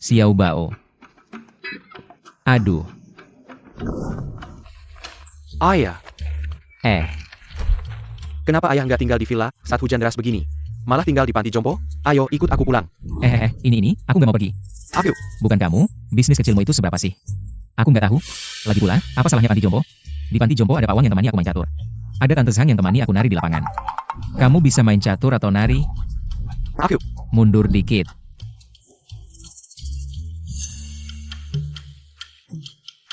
Xiao Bao. Aduh, Ayah, eh, kenapa ayah nggak tinggal di villa saat hujan deras begini? Malah tinggal di panti jompo? Ayo, ikut aku pulang. ini, aku nggak mau pergi. Ayo, Bukan kamu, bisnis kecilmu itu seberapa sih? Aku nggak tahu. Lagi pula, apa salahnya panti jompo? Di panti jompo ada Pak Wang yang temani aku main catur. Ada Tante Zhang yang temani aku nari di lapangan. Kamu bisa main catur atau nari? ayo. Mundur dikit.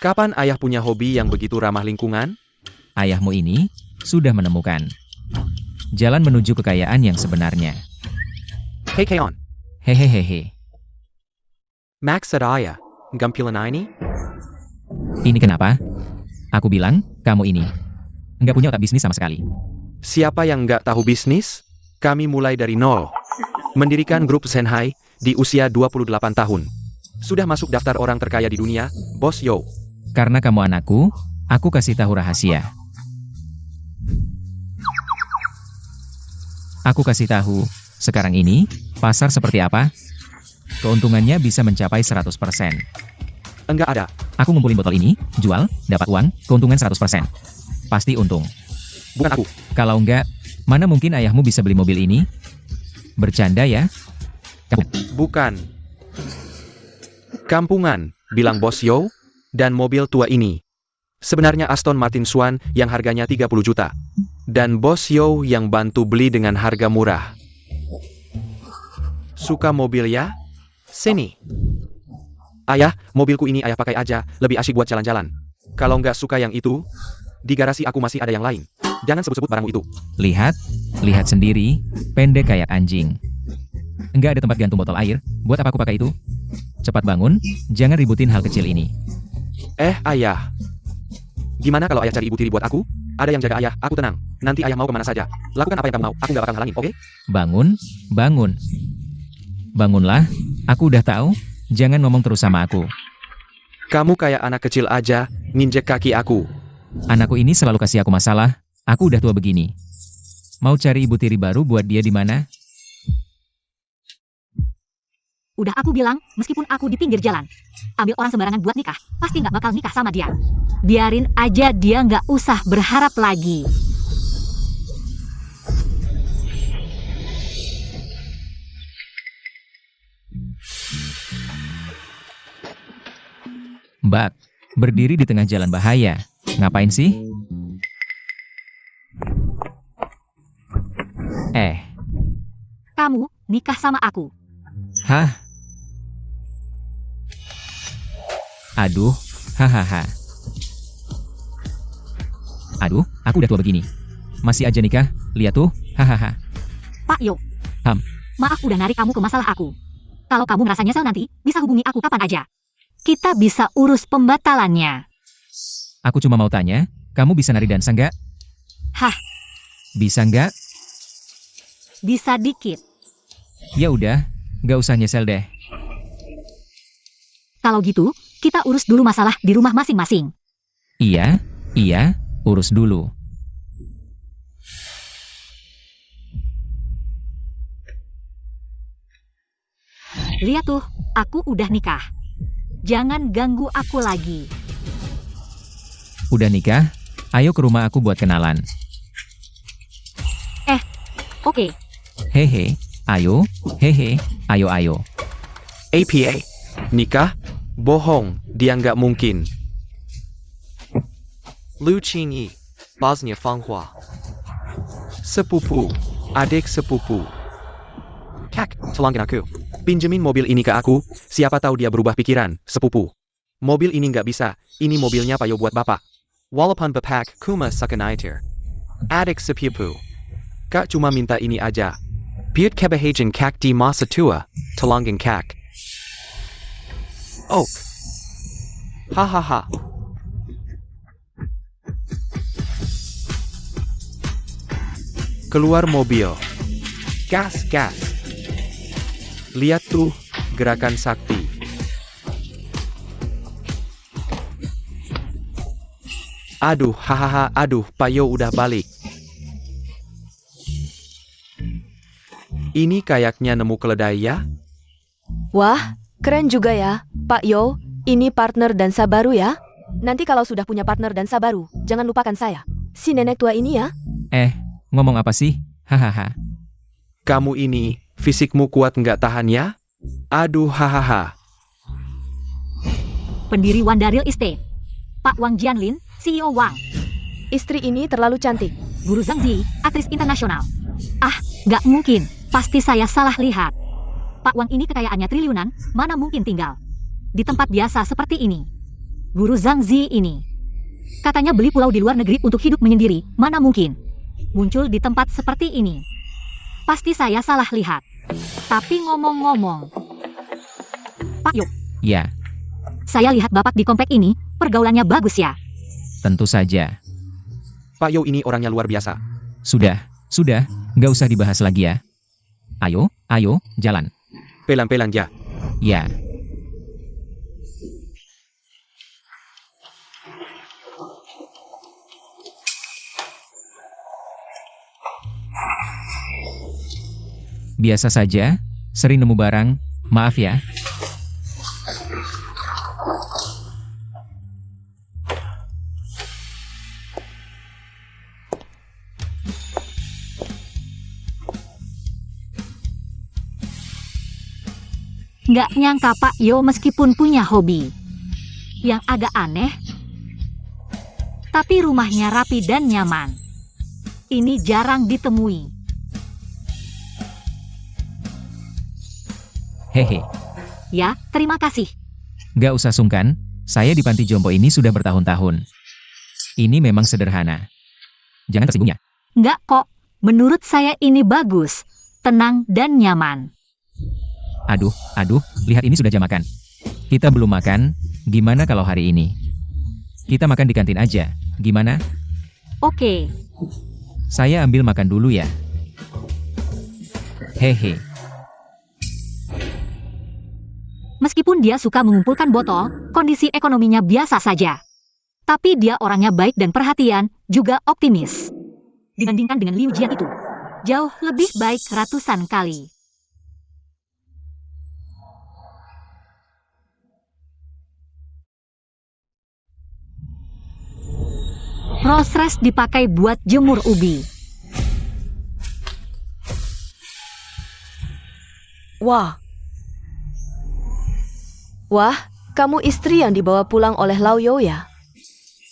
Kapan ayah punya hobi yang begitu ramah lingkungan? Ayahmu ini sudah menemukan jalan menuju kekayaan yang sebenarnya. Hey Keon, Hehehehe. Max said ayah, gampilan ini? Ini kenapa? Aku bilang, kamu ini nggak punya otak bisnis sama sekali. Siapa yang nggak tahu bisnis? Kami mulai dari nol. Mendirikan grup Shanghai di usia 28 tahun. Sudah masuk daftar orang terkaya di dunia, Bos Yo. Karena kamu anakku, aku kasih tahu rahasia. Aku kasih tahu, sekarang ini, pasar seperti apa? Keuntungannya bisa mencapai 100%. Enggak ada. Aku ngumpulin botol ini, jual, dapat uang, keuntungan 100%. Pasti untung. Bukan aku. Kalau enggak, mana mungkin ayahmu bisa beli mobil ini? Bercanda ya? Bukan. Kampungan, bilang Bos Yo. Dan mobil tua ini. Sebenarnya Aston Martin Swan yang harganya 30 juta. Dan Bos Yo yang bantu beli dengan harga murah. Suka mobil ya? Sini. Ayah, mobilku ini ayah pakai aja, lebih asyik buat jalan-jalan. Kalau nggak suka yang itu, di garasi aku masih ada yang lain. Jangan sebut-sebut barangmu itu. Lihat sendiri, pendek kayak anjing. Enggak ada tempat gantung botol air, buat apa aku pakai itu? Cepat bangun, jangan ributin hal kecil ini. Ayah. Gimana kalau ayah cari ibu tiri buat aku? Ada yang jaga ayah, aku tenang. Nanti ayah mau kemana saja. Lakukan apa yang kamu mau, aku nggak bakal halangin, oke? Bangun. Bangunlah, aku udah tahu, jangan ngomong terus sama aku. Kamu kayak anak kecil aja, nginjek kaki aku. Anakku ini selalu kasih aku masalah, aku udah tua begini. Mau cari ibu tiri baru buat dia di mana? Udah aku bilang, meskipun aku di pinggir jalan, ambil orang sembarangan buat nikah, pasti nggak bakal nikah sama dia. Biarin aja dia nggak usah berharap lagi. Mbak, berdiri di tengah jalan bahaya. Ngapain sih? Kamu nikah sama aku. Hah? Aduh, hahaha. Aduh, aku udah tua begini. Masih aja nikah, lihat tuh, hahaha. Pak Yo. Ham. Maaf udah narik kamu ke masalah aku. Kalau kamu ngerasa nyesel nanti, bisa hubungi aku kapan aja. Kita bisa urus pembatalannya. Aku cuma mau tanya, kamu bisa nari dansa nggak? Hah, Bisa nggak? bisa dikit. Ya udah, nggak usah nyesel deh. Kalau gitu, kita urus dulu masalah di rumah masing-masing. Iya, urus dulu. Lihat tuh, aku udah nikah. Jangan ganggu aku lagi. Udah nikah? Ayo ke rumah aku buat kenalan. Oke, Hehe, ayo, ayo. APA. Nikah? Bohong, dia nggak mungkin. Lu Qingyi, Bosnia Fanghua. Sepupu, adik sepupu. Kak, tolongin aku. Pinjemin mobil ini ke aku, siapa tahu dia berubah pikiran, sepupu. Mobil ini nggak bisa, ini mobilnya Payo buat bapak. Walaupun bapak kuma sakanaitir. Adik sepupu. Kak cuma minta ini aja. Piut kebahagiaan kak di masa tua, tolongin kak. Oh. Hahaha. Keluar mobil. Gas. Lihat tuh, gerakan sakti. Aduh, hahaha, aduh, Payo udah balik. Ini kayaknya nemu keledai ya? Wah, Keren juga ya, Pak Yo. Ini partner dansa baru ya. Nanti kalau sudah punya partner dansa baru, jangan lupakan saya. Si nenek tua ini ya. Ngomong apa sih? Hahaha. Kamu ini, fisikmu kuat nggak tahan ya? Aduh hahaha. Pendiri Wandaril Estate. Pak Wang Jianlin, CEO Wang. Istri ini terlalu cantik. Guru Zhang Zi, aktris internasional. Ah, nggak mungkin. Pasti saya salah lihat. Pak Wang ini kekayaannya triliunan, mana mungkin tinggal di tempat biasa seperti ini. Guru Zhang Zi ini katanya beli pulau di luar negeri untuk hidup menyendiri, mana mungkin muncul di tempat seperti ini. Pasti saya salah lihat. Tapi ngomong-ngomong, Pak Yo, Ya, saya lihat Bapak di komplek ini, pergaulannya bagus ya. tentu saja. Pak Yo ini orangnya luar biasa. Sudah, nggak usah dibahas lagi ya. Ayo, jalan. Pelan-pelan ya. Ya. Biasa saja, sering nemu barang, maaf ya. Nggak nyangka Pak Yo meskipun punya hobi yang agak aneh, tapi rumahnya rapi dan nyaman. Ini jarang ditemui. Hehe, Ya, terima kasih. nggak usah sungkan, saya di panti jompo ini sudah bertahun-tahun. Ini memang sederhana. Jangan tersinggung ya. Nggak kok, menurut saya ini bagus, tenang dan nyaman. Aduh, lihat ini sudah jam makan. Kita belum makan, gimana kalau hari ini? Kita makan di kantin aja, gimana? Oke, Saya ambil makan dulu ya. Hehe, meskipun dia suka mengumpulkan botol, kondisi ekonominya biasa saja. Tapi dia orangnya baik dan perhatian, juga optimis. Dibandingkan dengan Liu Jian itu, jauh lebih baik ratusan kali. Proses dipakai buat jemur ubi. Wah, kamu istri yang dibawa pulang oleh Lao Yo ya?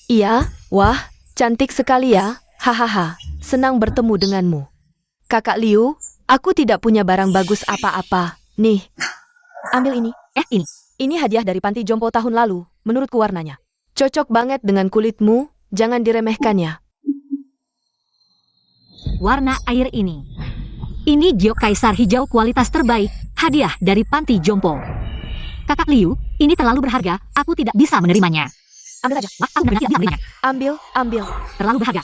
Iya, wah, cantik sekali ya. Hahaha, senang bertemu denganmu. Kakak Liu, aku tidak punya barang bagus apa-apa. Nih, ambil ini. Ini. Ini hadiah dari panti jompo tahun lalu, menurutku warnanya. Cocok banget dengan kulitmu, jangan diremehkan ya. Warna air ini. Ini giok kaisar hijau kualitas terbaik, hadiah dari panti jompo. Kakak Liu, ini terlalu berharga, aku tidak bisa menerimanya. Ambil aja. Aku benar-benar tidak bisa menerimanya. Ambil. Terlalu berharga.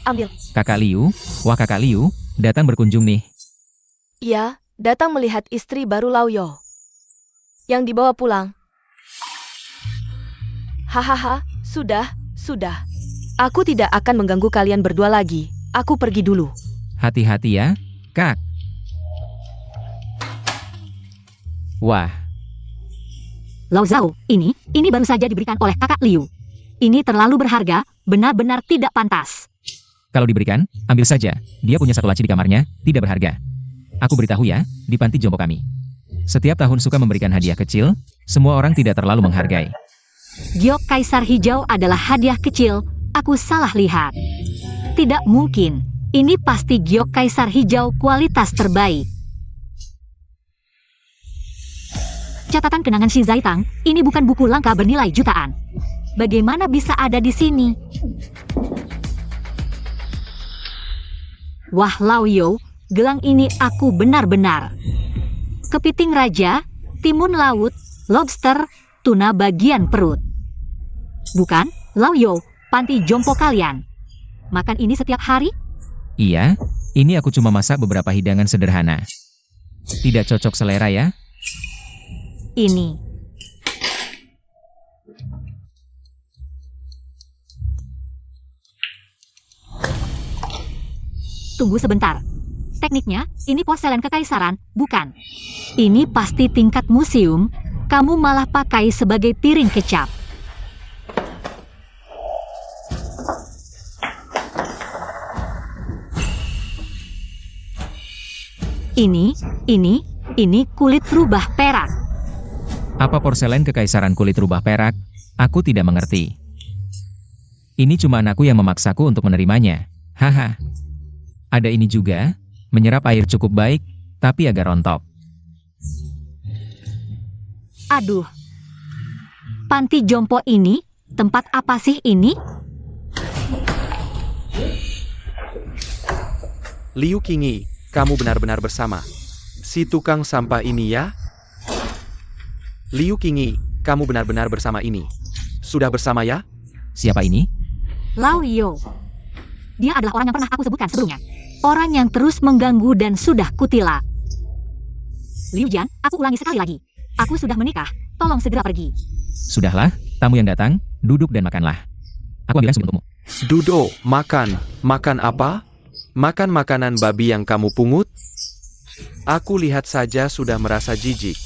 Ambil. Kakak Liu, wah Kakak Liu, datang berkunjung nih. Iya, datang melihat istri baru Lao Yo. Yang dibawa pulang. Hahaha, sudah. Aku tidak akan mengganggu kalian berdua lagi. Aku pergi dulu. Hati-hati ya, Kak. Wah, Lao Zhao, ini baru saja diberikan oleh kakak Liu. Ini terlalu berharga, benar-benar tidak pantas. kalau diberikan, ambil saja. Dia punya satu laci di kamarnya, tidak berharga. Aku beritahu ya, di panti jompo kami. Setiap tahun suka memberikan hadiah kecil, semua orang tidak terlalu menghargai. Giok kaisar hijau adalah hadiah kecil, aku salah lihat. Tidak mungkin, ini pasti giok kaisar hijau kualitas terbaik. Catatan kenangan Shi Zaitang, ini bukan buku langka bernilai jutaan. Bagaimana bisa ada di sini? Wah Lao Yo, gelang ini aku benar-benar. Kepiting raja, timun laut, lobster, tuna bagian perut. Bukan, Lao Yo, panti jompo kalian. Makan ini setiap hari? Iya, ini aku cuma masak beberapa hidangan sederhana. Tidak cocok selera ya? Ini. Tunggu sebentar. Tekniknya, ini porselen kekaisaran, bukan? Ini pasti tingkat museum, kamu malah pakai sebagai piring kecap. Ini kulit rubah perak. Apa porselen kekaisaran kulit rubah perak? Aku tidak mengerti. Ini cuma anakku yang memaksaku untuk menerimanya. Haha. Ada ini juga, menyerap air cukup baik, tapi agak rontok. Aduh. Panti jompo ini, tempat apa sih ini? Liu Qingyi, kamu benar-benar bersama si tukang sampah ini ya? Liu Qingyi, kamu benar-benar bersama ini. Sudah bersama ya? Siapa ini? Lao Yo. Dia adalah orang yang pernah aku sebutkan sebelumnya. Orang yang terus mengganggu dan sudah kutila. Liu Jian, aku ulangi sekali lagi. Aku sudah menikah, tolong segera pergi. Sudahlah, tamu yang datang, duduk dan makanlah. Aku ambilkan sup untukmu. Dudo, makan. Makan apa? Makan makanan babi yang kamu pungut? Aku lihat saja sudah merasa jijik.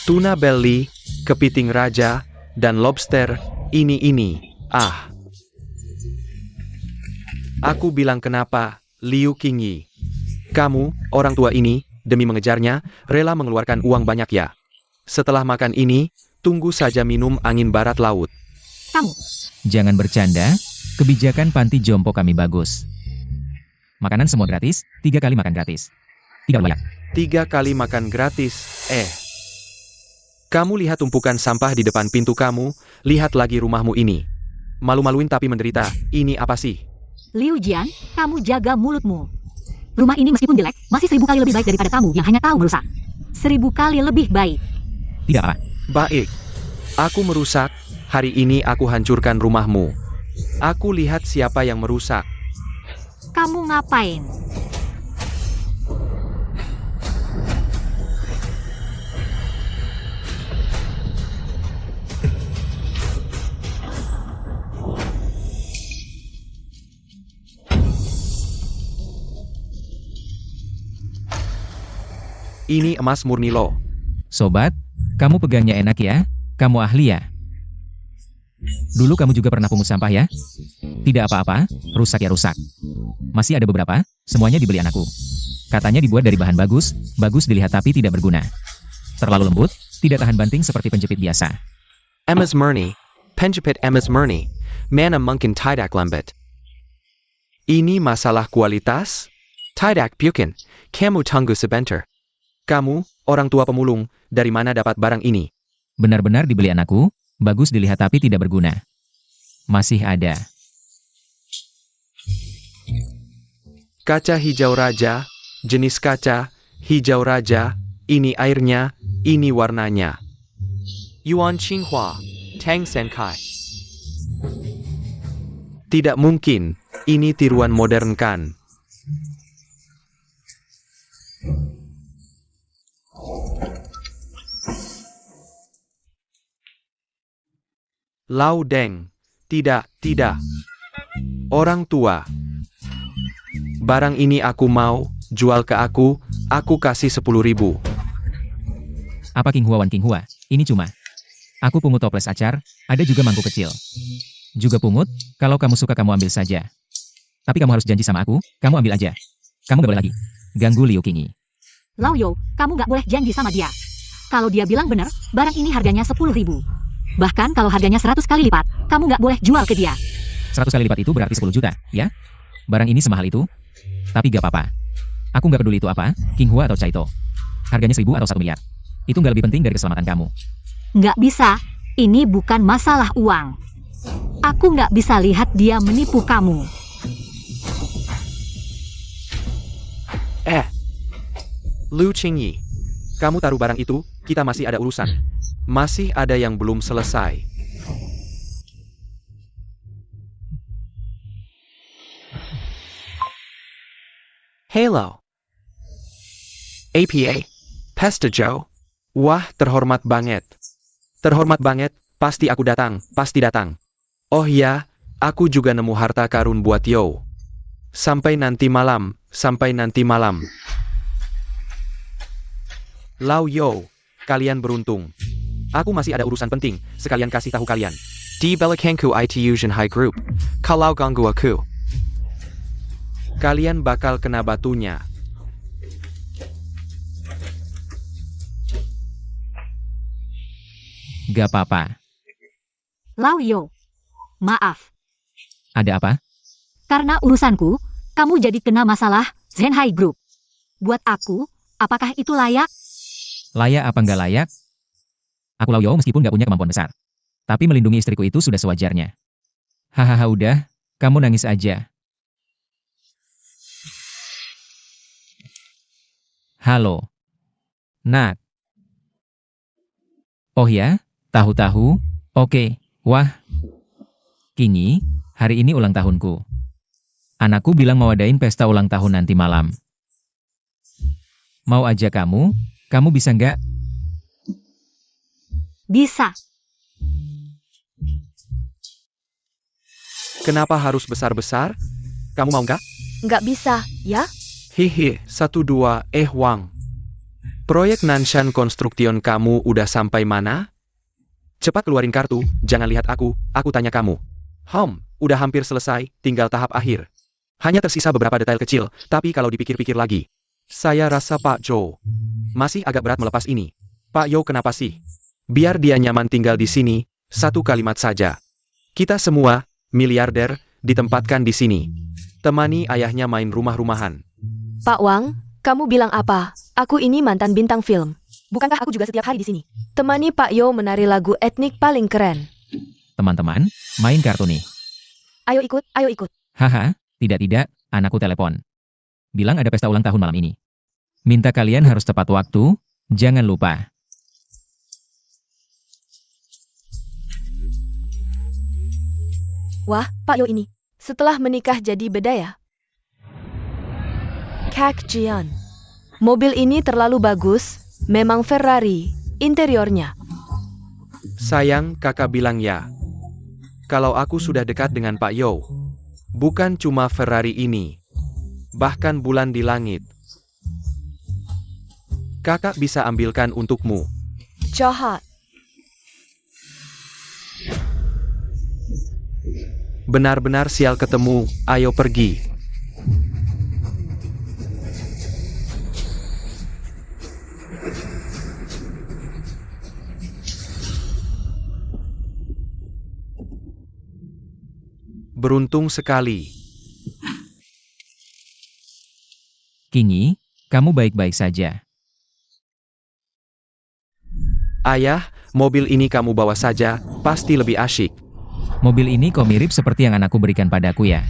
Tuna belly, kepiting raja, dan lobster, ini. Ah. Aku bilang kenapa, Liu Qingyi. Kamu, orang tua ini, demi mengejarnya, rela mengeluarkan uang banyak ya. Setelah makan ini, tunggu saja minum angin barat laut. Kamu, Jangan bercanda, kebijakan panti jompo kami bagus. Makanan semua gratis, 3 kali makan gratis. Tidak banyak. 3 kali makan gratis, Kamu lihat tumpukan sampah di depan pintu kamu, lihat lagi rumahmu ini. Malu-maluin tapi menderita, ini apa sih? Liu Jian, kamu jaga mulutmu. Rumah ini meskipun jelek, masih 1000 kali lebih baik daripada kamu yang hanya tahu merusak. 1000 kali lebih baik. Tidak apa. Baik. Aku merusak, hari ini aku hancurkan rumahmu. Aku lihat siapa yang merusak. Kamu ngapain? Ini emas murni loh. Sobat, kamu pegangnya enak ya? Kamu ahli ya? Dulu kamu juga pernah pungut sampah ya? Tidak apa-apa, rusak ya rusak. Masih ada beberapa, semuanya dibeli anakku. Katanya dibuat dari bahan bagus, bagus dilihat tapi tidak berguna. Terlalu lembut, tidak tahan banting seperti penjepit biasa. Emas murni, penjepit emas murni, mana mungkin tidak lembut. Ini masalah kualitas? Tidak mungkin, kamu tunggu sebentar. Kamu, orang tua pemulung, dari mana dapat barang ini? Benar-benar dibeli anakku, bagus dilihat tapi tidak berguna. Masih ada. Kaca hijau raja, jenis kaca, hijau raja, ini airnya, ini warnanya. Yuan Qinghua, Tang Senkai. Tidak mungkin, ini tiruan modern kan? Lao Deng, tidak. Orang tua. Barang ini aku mau, jual ke aku kasih 10.000. Apa Qinghua Wan Qinghua? Ini cuma. Aku pungut toples acar, ada juga mangkuk kecil. Juga pungut, kalau kamu suka kamu ambil saja. Tapi kamu harus janji sama aku, kamu ambil aja. Kamu gak boleh lagi ganggu Liu Qingyi. Lao Yo, kamu gak boleh janji sama dia. Kalau dia bilang benar, barang ini harganya 10.000. Bahkan kalau harganya 100 kali lipat, kamu nggak boleh jual ke dia. 100 kali lipat itu berarti 10 juta, ya? Barang ini semahal itu? Tapi gak apa-apa. Aku nggak peduli itu apa, Qinghua atau Caito. Harganya 1.000 atau 1 miliar. Itu nggak lebih penting dari keselamatan kamu. Nggak bisa. Ini bukan masalah uang. Aku nggak bisa lihat dia menipu kamu. Liu Qingyi, kamu taruh barang itu, kita masih ada urusan. Masih ada yang belum selesai. Hello. APA. Pastor Joe. Wah, terhormat banget. Terhormat banget, pasti aku datang, pasti datang. Oh ya, aku juga nemu harta karun buat Yo. Sampai nanti malam, sampai nanti malam. Lao Yo, kalian beruntung. Aku masih ada urusan penting, sekalian kasih tahu kalian. Di belakangku IT Fusion High Group. Kalau ganggu aku, kalian bakal kena batunya. Gak apa-apa. Lao Yo. Maaf, Ada apa? karena urusanku, kamu jadi kena masalah Zenhai Group. Buat aku, apakah itu layak? Layak apa nggak layak? Aku Lao Yo meskipun nggak punya kemampuan besar. Tapi melindungi istriku itu sudah sewajarnya. Hahaha udah, kamu nangis aja. Halo. Nak. Oh ya, tahu-tahu? Oke, wah. Kinyi, hari ini ulang tahunku. Anakku bilang mau adain pesta ulang tahun nanti malam. Mau aja kamu bisa nggak? Bisa. Kenapa harus besar-besar? Kamu mau nggak? Nggak bisa, ya? Hihi, 1-2, Wang. Proyek Nanshan Construction kamu udah sampai mana? Cepat keluarin kartu, jangan lihat aku tanya kamu. Udah hampir selesai, tinggal tahap akhir. Hanya tersisa beberapa detail kecil, tapi kalau dipikir-pikir lagi, saya rasa Pak Joe masih agak berat melepas ini. Pak Yo kenapa sih? Biar dia nyaman tinggal di sini, satu kalimat saja. Kita semua, miliarder, ditempatkan di sini. Temani ayahnya main rumah-rumahan. Pak Wang, kamu bilang apa? Aku ini mantan bintang film. Bukankah aku juga setiap hari di sini? Temani Pak Yo menari lagu etnik paling keren. Teman-teman, main kartu nih. Ayo ikut, ayo ikut. Haha, tidak, anakku telepon. Bilang ada pesta ulang tahun malam ini. Minta kalian harus tepat waktu, jangan lupa. Wah, Pak Yo ini. Setelah menikah jadi beda ya? Kak Jian. Mobil ini terlalu bagus, memang Ferrari, interiornya. Sayang, kakak bilang ya. Kalau aku sudah dekat dengan Pak Yo, bukan cuma Ferrari ini, bahkan bulan di langit. Kakak bisa ambilkan untukmu. Jahat. Benar-benar sial ketemu, ayo pergi. Beruntung sekali. Kinyi, kamu baik-baik saja. Ayah, mobil ini kamu bawa saja, pasti lebih asyik. Mobil ini kok mirip seperti yang anakku berikan padaku ya.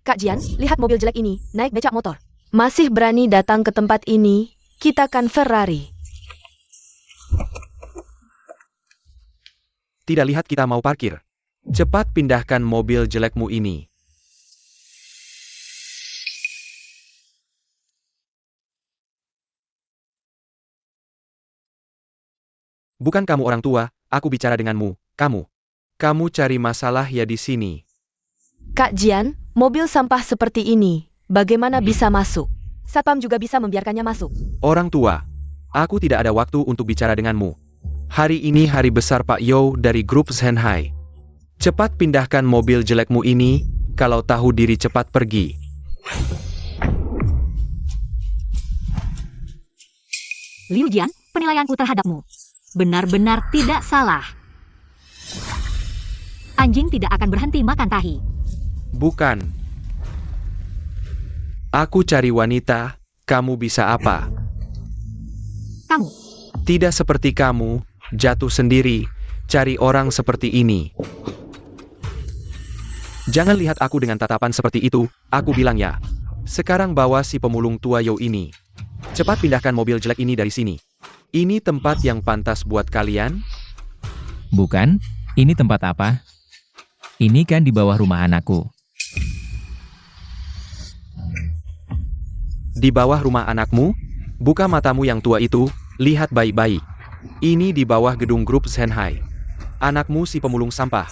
Kak Jian, lihat mobil jelek ini, naik becak motor. Masih berani datang ke tempat ini, kita kan Ferrari. Tidak lihat kita mau parkir. Cepat pindahkan mobil jelekmu ini. Bukan kamu orang tua, aku bicara denganmu, kamu. Kamu cari masalah ya di sini. Kak Jian, mobil sampah seperti ini, bagaimana bisa masuk? Satpam juga bisa membiarkannya masuk. Orang tua, aku tidak ada waktu untuk bicara denganmu. Hari ini hari besar Pak Yo dari grup Zenhai. Cepat pindahkan mobil jelekmu ini, kalau tahu diri cepat pergi. Liu Jian, penilaianku terhadapmu benar-benar tidak salah. Anjing tidak akan berhenti makan tahi. Bukan. Aku cari wanita, kamu bisa apa? Kamu, Tidak seperti kamu, jatuh sendiri, cari orang seperti ini. Jangan lihat aku dengan tatapan seperti itu, aku bilang ya. Sekarang bawa si pemulung tua Yo ini. Cepat pindahkan mobil jelek ini dari sini. Ini tempat yang pantas buat kalian? Bukan, ini tempat apa? Ini kan di bawah rumah anakku. Di bawah rumah anakmu? Buka matamu yang tua itu, lihat baik-baik. Ini di bawah gedung grup Zenhai. Anakmu si pemulung sampah.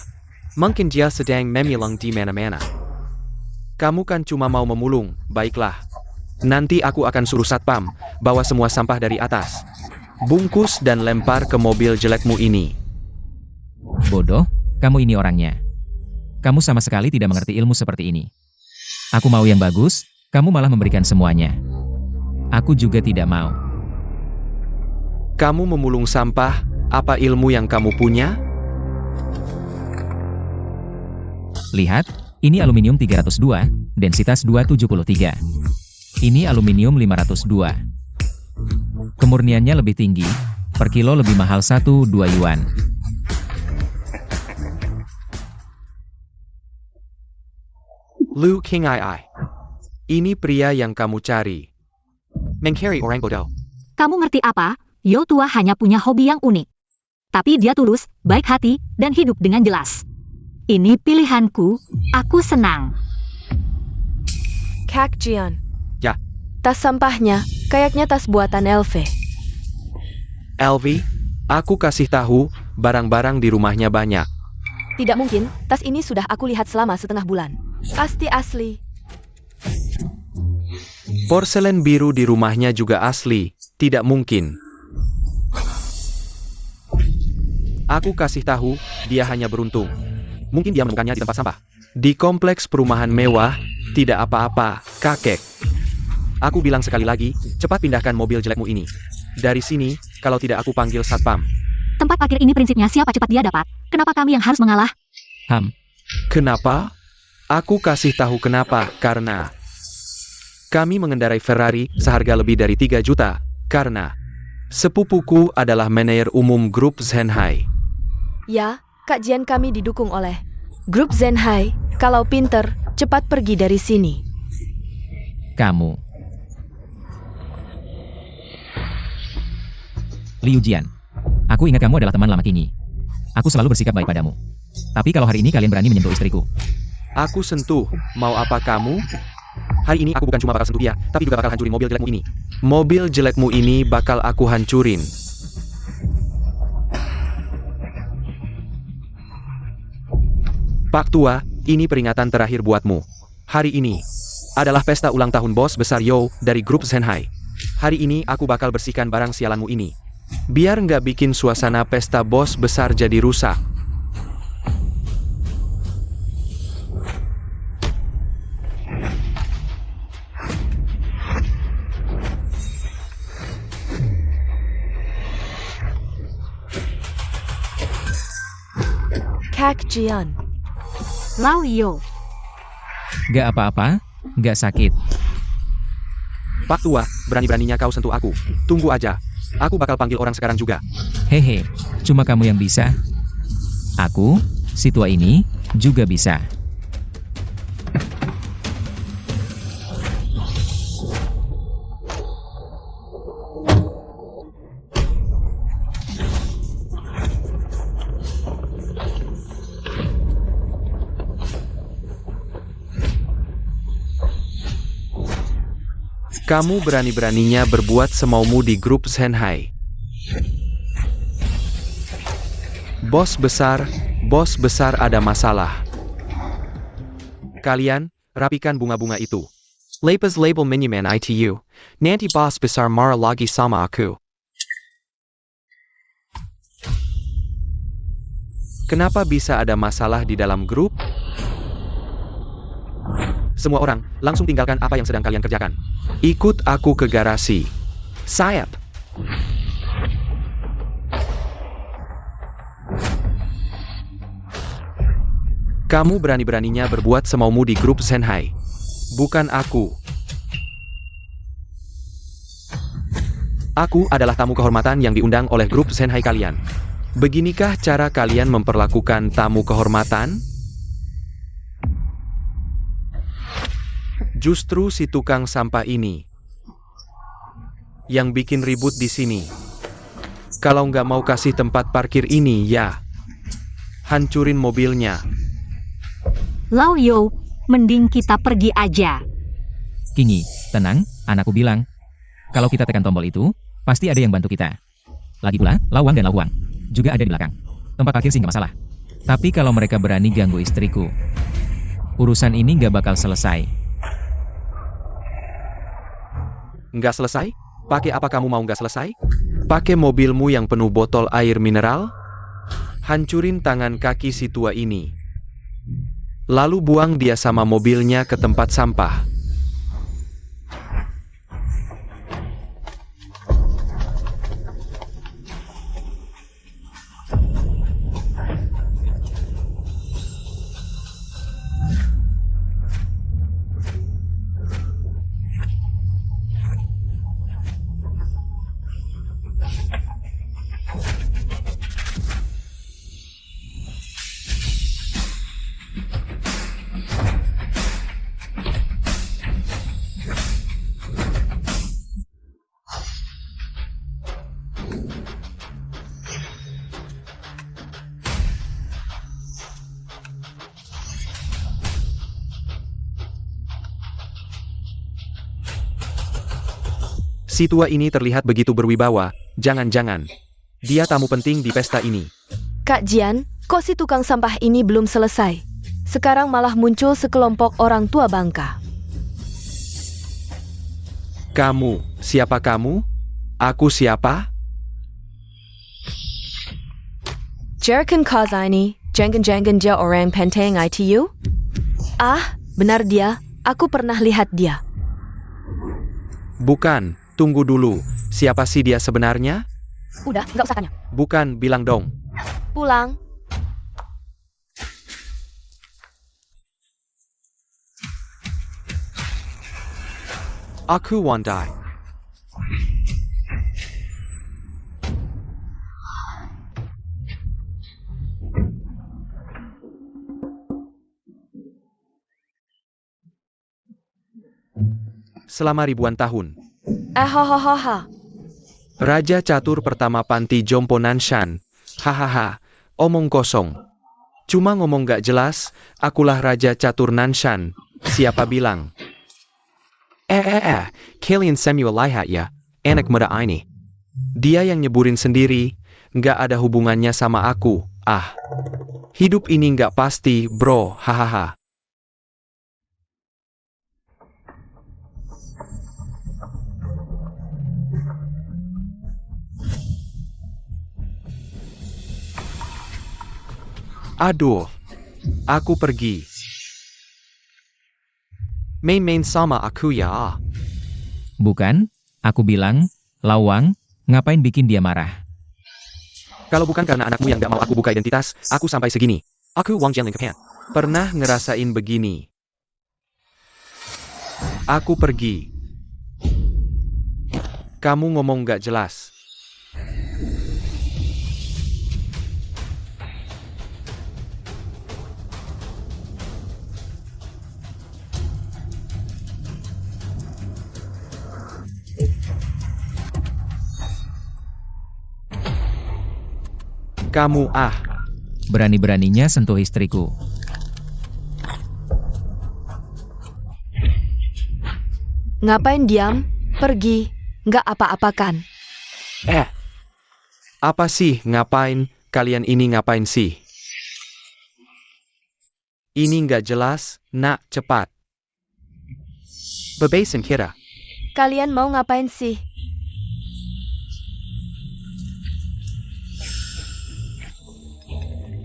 Mungkin dia sedang memilang di mana-mana. Kamu kan cuma mau memulung, baiklah. Nanti aku akan suruh satpam, bawa semua sampah dari atas. Bungkus dan lempar ke mobil jelekmu ini. Bodoh, kamu ini orangnya. Kamu sama sekali tidak mengerti ilmu seperti ini. Aku mau yang bagus, kamu malah memberikan semuanya. Aku juga tidak mau. Kamu memulung sampah, apa ilmu yang kamu punya? Lihat, ini aluminium 302, densitas 273. Ini aluminium 502. Kemurniannya lebih tinggi, per kilo lebih mahal 1-2 yuan. Lu King Ai. Ini pria yang kamu cari. Mencari orang bodoh. Kamu ngerti apa? Yo tua hanya punya hobi yang unik. Tapi dia tulus, baik hati, dan hidup dengan jelas. Ini pilihanku, aku senang. Kak Jian. Ya. Tas sampahnya, kayaknya tas buatan Elve. Elvi, aku kasih tahu, barang-barang di rumahnya banyak. Tidak mungkin, tas ini sudah aku lihat selama setengah bulan. Pasti asli. Porselen biru di rumahnya juga asli, tidak mungkin. Aku kasih tahu, dia hanya beruntung. Mungkin dia menemukannya di tempat sampah. Di kompleks perumahan mewah, tidak apa-apa, kakek. Aku bilang sekali lagi, cepat pindahkan mobil jelekmu ini. Dari sini, kalau tidak aku panggil satpam. Tempat parkir ini prinsipnya siapa cepat dia dapat. Kenapa kami yang harus mengalah? Kenapa? Aku kasih tahu kenapa, karena kami mengendarai Ferrari seharga lebih dari 3 juta, karena sepupuku adalah manajer umum grup Zenhai. Ya, kajian kami didukung oleh grup Zenhai. Kalau pinter, cepat pergi dari sini. Kamu. Liu Jian. Aku ingat kamu adalah teman lama Kingi. Aku selalu bersikap baik padamu. Tapi kalau hari ini kalian berani menyentuh istriku. Aku sentuh, mau apa kamu? Hari ini aku bukan cuma bakal sentuh dia, tapi juga bakal hancurin mobil jelekmu ini. Mobil jelekmu ini bakal aku hancurin. Pak Tua, ini peringatan terakhir buatmu. Hari ini adalah pesta ulang tahun bos besar Yo dari grup Zenhai. Hari ini aku bakal bersihkan barang sialanmu ini. Biar nggak bikin suasana pesta bos besar jadi rusak. Kak Jian. Lao Yo. Gak apa-apa, gak sakit. Pak Tua, berani-beraninya kau sentuh aku. Tunggu aja. Aku bakal panggil orang sekarang juga. Hehe, cuma kamu yang bisa. Aku, si tua ini, juga bisa. Kamu berani-beraninya berbuat semaumu di grup Zenhai. Bos besar ada masalah. Kalian, rapikan bunga-bunga itu. Lepas label miniman ITU. Nanti bos besar marah lagi sama aku. Kenapa bisa ada masalah di dalam grup? Semua orang, langsung tinggalkan apa yang sedang kalian kerjakan. Ikut aku ke garasi. Sayap. Kamu berani-beraninya berbuat semaumu di grup Zenhai. Bukan aku. Aku adalah tamu kehormatan yang diundang oleh grup Zenhai kalian. Beginikah cara kalian memperlakukan tamu kehormatan? Justru si tukang sampah ini yang bikin ribut di sini. Kalau nggak mau kasih tempat parkir ini, ya hancurin mobilnya. Lao Yo, mending kita pergi aja. Kingi, tenang, anakku bilang. Kalau kita tekan tombol itu, pasti ada yang bantu kita. Lagi pula, Lawang dan Lauhuang juga ada di belakang. Tempat parkir sih nggak masalah. Tapi kalau mereka berani ganggu istriku, urusan ini nggak bakal selesai. Nggak selesai? Pakai apa kamu mau nggak selesai? Pakai mobilmu yang penuh botol air mineral? Hancurin tangan kaki si tua ini. Lalu buang dia sama mobilnya ke tempat sampah. Si tua ini terlihat begitu berwibawa, jangan-jangan dia tamu penting di pesta ini. Kak Jian, kok si tukang sampah ini belum selesai? Sekarang malah muncul sekelompok orang tua bangka. Kamu, siapa kamu? Aku siapa? Jerken kaza ini, jangan-jangan dia orang penting ITU? Ah, benar dia, aku pernah lihat dia. Bukan, tunggu dulu. Siapa sih dia sebenarnya? Udah, nggak usah tanya. Bukan, bilang dong. Pulang. Aku Wandai. Selama ribuan tahun, Hahaha. Raja Catur pertama Panti Jompo Nanshan. Hahaha, omong kosong. Cuma ngomong gak jelas, akulah Raja Catur Nanshan. Siapa bilang? Kalian Samuel lihat ya, anak muda ini. Dia yang nyeburin sendiri, gak ada hubungannya sama aku. Ah, hidup ini gak pasti, bro, hahaha. Aduh, aku pergi. Main-main sama aku ya. Bukan, aku bilang, Lawang, ngapain bikin dia marah? Kalau bukan karena anakmu yang gak mau aku buka identitas, aku sampai segini. Aku Wang Jianling Kepan. Pernah ngerasain begini. Aku pergi. Kamu ngomong gak jelas. Kamu Berani-beraninya sentuh istriku. Ngapain diam? Pergi. Nggak apa-apakan. Apa sih ngapain? Kalian ini ngapain sih? Ini nggak jelas, nak, cepat. Bebasin kira. Kalian mau ngapain sih?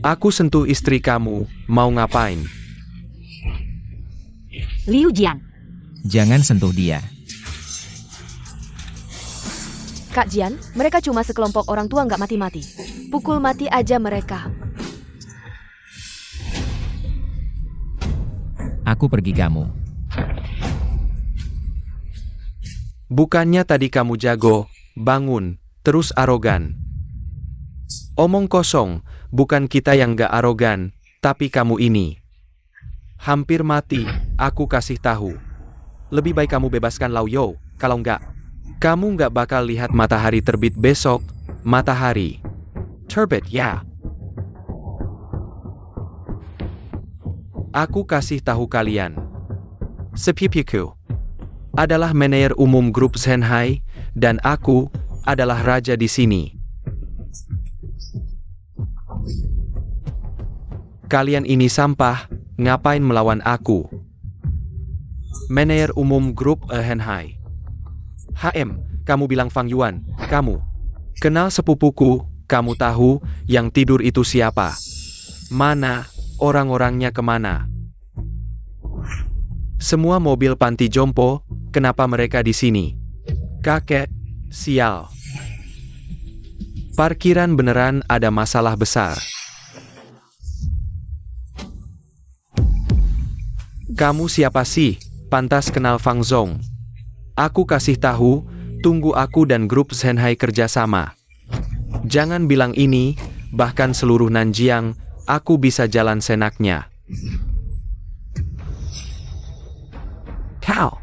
Aku sentuh istri kamu, mau ngapain? Liu Jian. Jangan sentuh dia. Kak Jian, mereka cuma sekelompok orang tua nggak mati-mati. Pukul mati aja mereka. Aku pergi kamu. Bukannya tadi kamu jago, bangun, terus arogan. Omong kosong, bukan kita yang gak arogan, tapi kamu ini. Hampir mati, aku kasih tahu. Lebih baik kamu bebaskan Lao Yo, kalau enggak, kamu nggak bakal lihat matahari terbit besok. Matahari terbit ya. Aku kasih tahu kalian. Sepipiku adalah manajer umum grup Shanghai, dan aku adalah raja di sini. Kalian ini sampah, ngapain melawan aku? Manajer Umum Grup Ehenhai. HM, kamu bilang Fang Yuan, kamu kenal sepupuku, kamu tahu yang tidur itu siapa? Mana, orang-orangnya kemana? Semua mobil panti jompo, kenapa mereka di sini? Kakek, sial. Parkiran beneran ada masalah besar. Kamu siapa sih? Pantas kenal Fang Zong. Aku kasih tahu, tunggu aku dan grup Zhenhai kerjasama. Jangan bilang ini, bahkan seluruh Nanjiang, aku bisa jalan senaknya. Kau.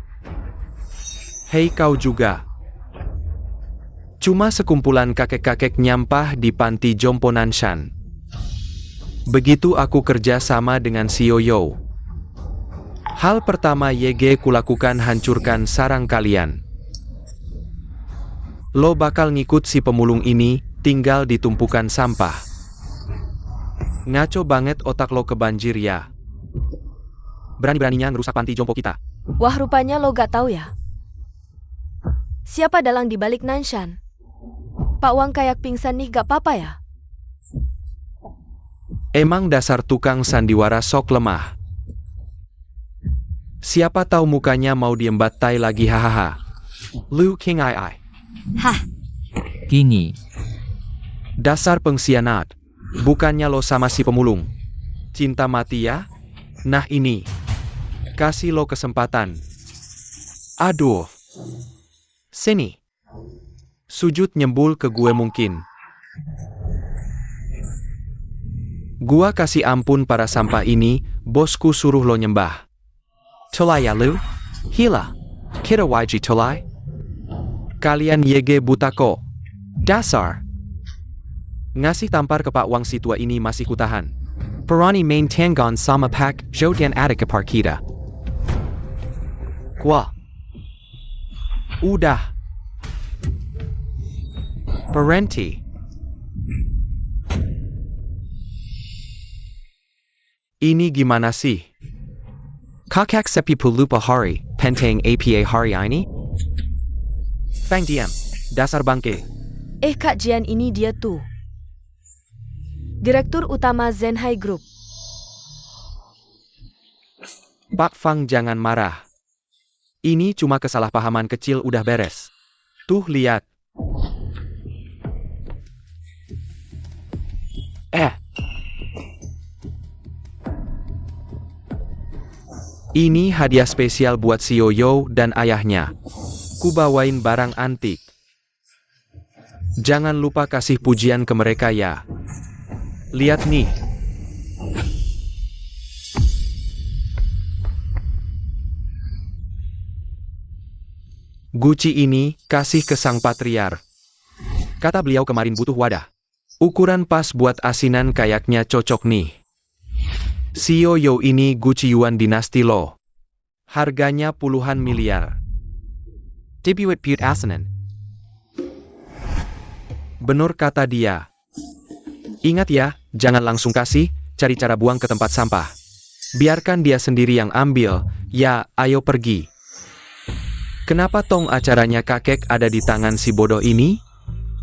Hei kau juga. Cuma sekumpulan kakek-kakek nyampah di panti jompo Nanshan. Begitu aku kerja sama dengan Xiaoyou. Hal pertama YG kulakukan hancurkan sarang kalian. Lo bakal ngikut si pemulung ini, tinggal di tumpukan sampah. Ngaco banget otak lo kebanjir ya. Berani-beraninya ngerusak panti jompo kita. Wah, rupanya lo gak tahu ya. Siapa dalang di balik Nanshan? Pak Wang kayak pingsan nih, gak apa-apa ya? Emang dasar tukang sandiwara sok lemah. Siapa tahu mukanya mau diembat tai lagi hahaha. Lu King Ai. Hah, Kingi. Dasar pengkhianat. Bukannya lo sama si pemulung cinta mati ya? Nah ini. Kasih lo kesempatan. Aduh. Sini. Sujud nyembul ke gue mungkin. Gua kasih ampun para sampah ini, bosku suruh lo nyembah. Tolai ya lu? Hila. Kira YG tolai? Kalian YG buta kok. Dasar. Ngasih tampar ke Pak Wang si tua ini masih kutahan. Perani main tanggon sama pak, Jodan ada ke parkita. Gua. Udah. Berhenti. Ini gimana sih? Kakak sepipu lupa hari, penteng APA hari ini? Fang diam, dasar bangke. Kak Jian ini dia tuh. Direktur Utama Zhenhai Group. Pak Fang jangan marah. Ini cuma kesalahpahaman kecil udah beres. Tuh lihat. Ini hadiah spesial buat Xiaoyou dan ayahnya. Ku bawain barang antik. Jangan lupa kasih pujian ke mereka ya. Lihat nih. Guci ini kasih ke sang patriar. Kata beliau kemarin butuh wadah. Ukuran pas buat asinan kayaknya cocok nih. Xiaoyou ini Guci Yuan dinasti lo. Harganya puluhan miliar. Debuit Butte asinan. Bener kata dia. Ingat ya, jangan langsung kasih, cari cara buang ke tempat sampah. Biarkan dia sendiri yang ambil, ya ayo pergi. Kenapa tong acaranya kakek ada di tangan si bodoh ini?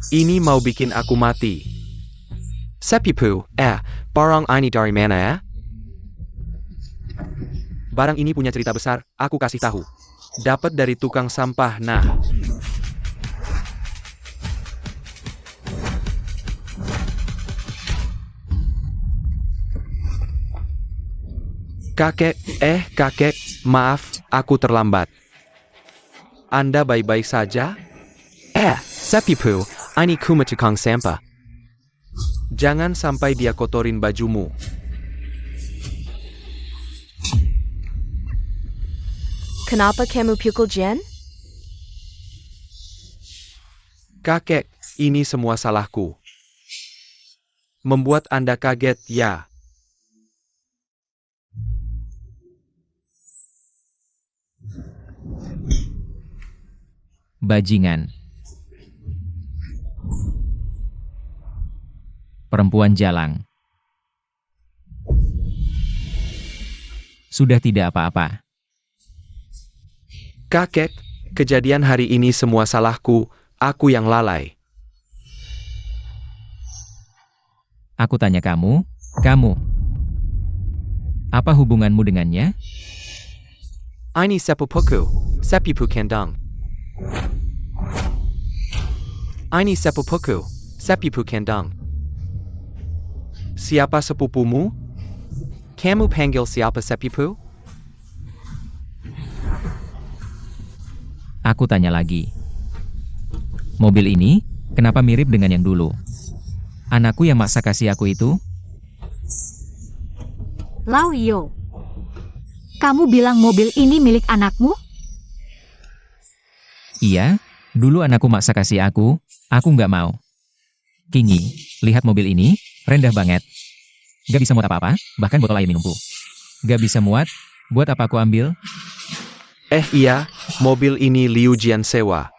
Ini mau bikin aku mati. Sepipu, barang ini dari mana ya? Barang ini punya cerita besar, aku kasih tahu. Dapat dari tukang sampah, nah. Kakek, maaf, aku terlambat. Anda baik-baik saja? Sepipu, ini kuma tukang sampah. Jangan sampai dia kotorin bajumu. Kenapa kamu pukul Jian? Kakek, ini semua salahku. Membuat Anda kaget, ya. Bajingan. Perempuan jalang. Sudah tidak apa-apa. Kakek, kejadian hari ini semua salahku, aku yang lalai. Aku tanya kamu. Apa hubunganmu dengannya? Ini sepupuku, sepupu kandang. Ini sepupuku, sepupu kandang. Siapa sepupumu? Kamu panggil siapa sepupu? Aku tanya lagi. Mobil ini, kenapa mirip dengan yang dulu? Anakku yang maksa kasih aku itu? Lao Yo. Kamu bilang mobil ini milik anakmu? Iya, dulu anakku maksa kasih aku nggak mau. Kingi, lihat mobil ini, rendah banget. Gak bisa muat apa-apa, bahkan botol air minumku. Gak bisa muat, buat apa aku ambil? Iya, mobil ini Liu Jian sewa.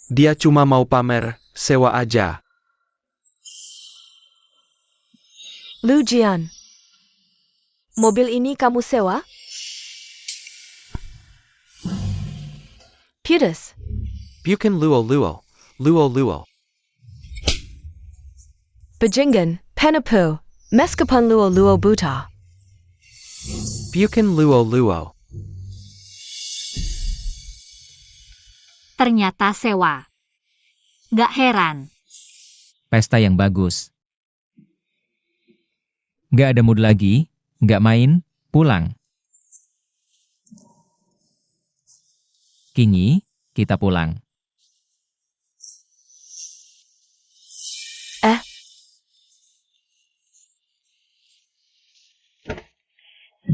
Dia cuma mau pamer, sewa aja. Lu Jian. Mobil ini kamu sewa? Putus. Bukan luo. Bajingan, Penapu, Meskapan luo buta. Bukan luo. Ternyata sewa. Gak heran. Pesta yang bagus. Gak ada mood lagi, gak main, pulang. Kingi, kita pulang.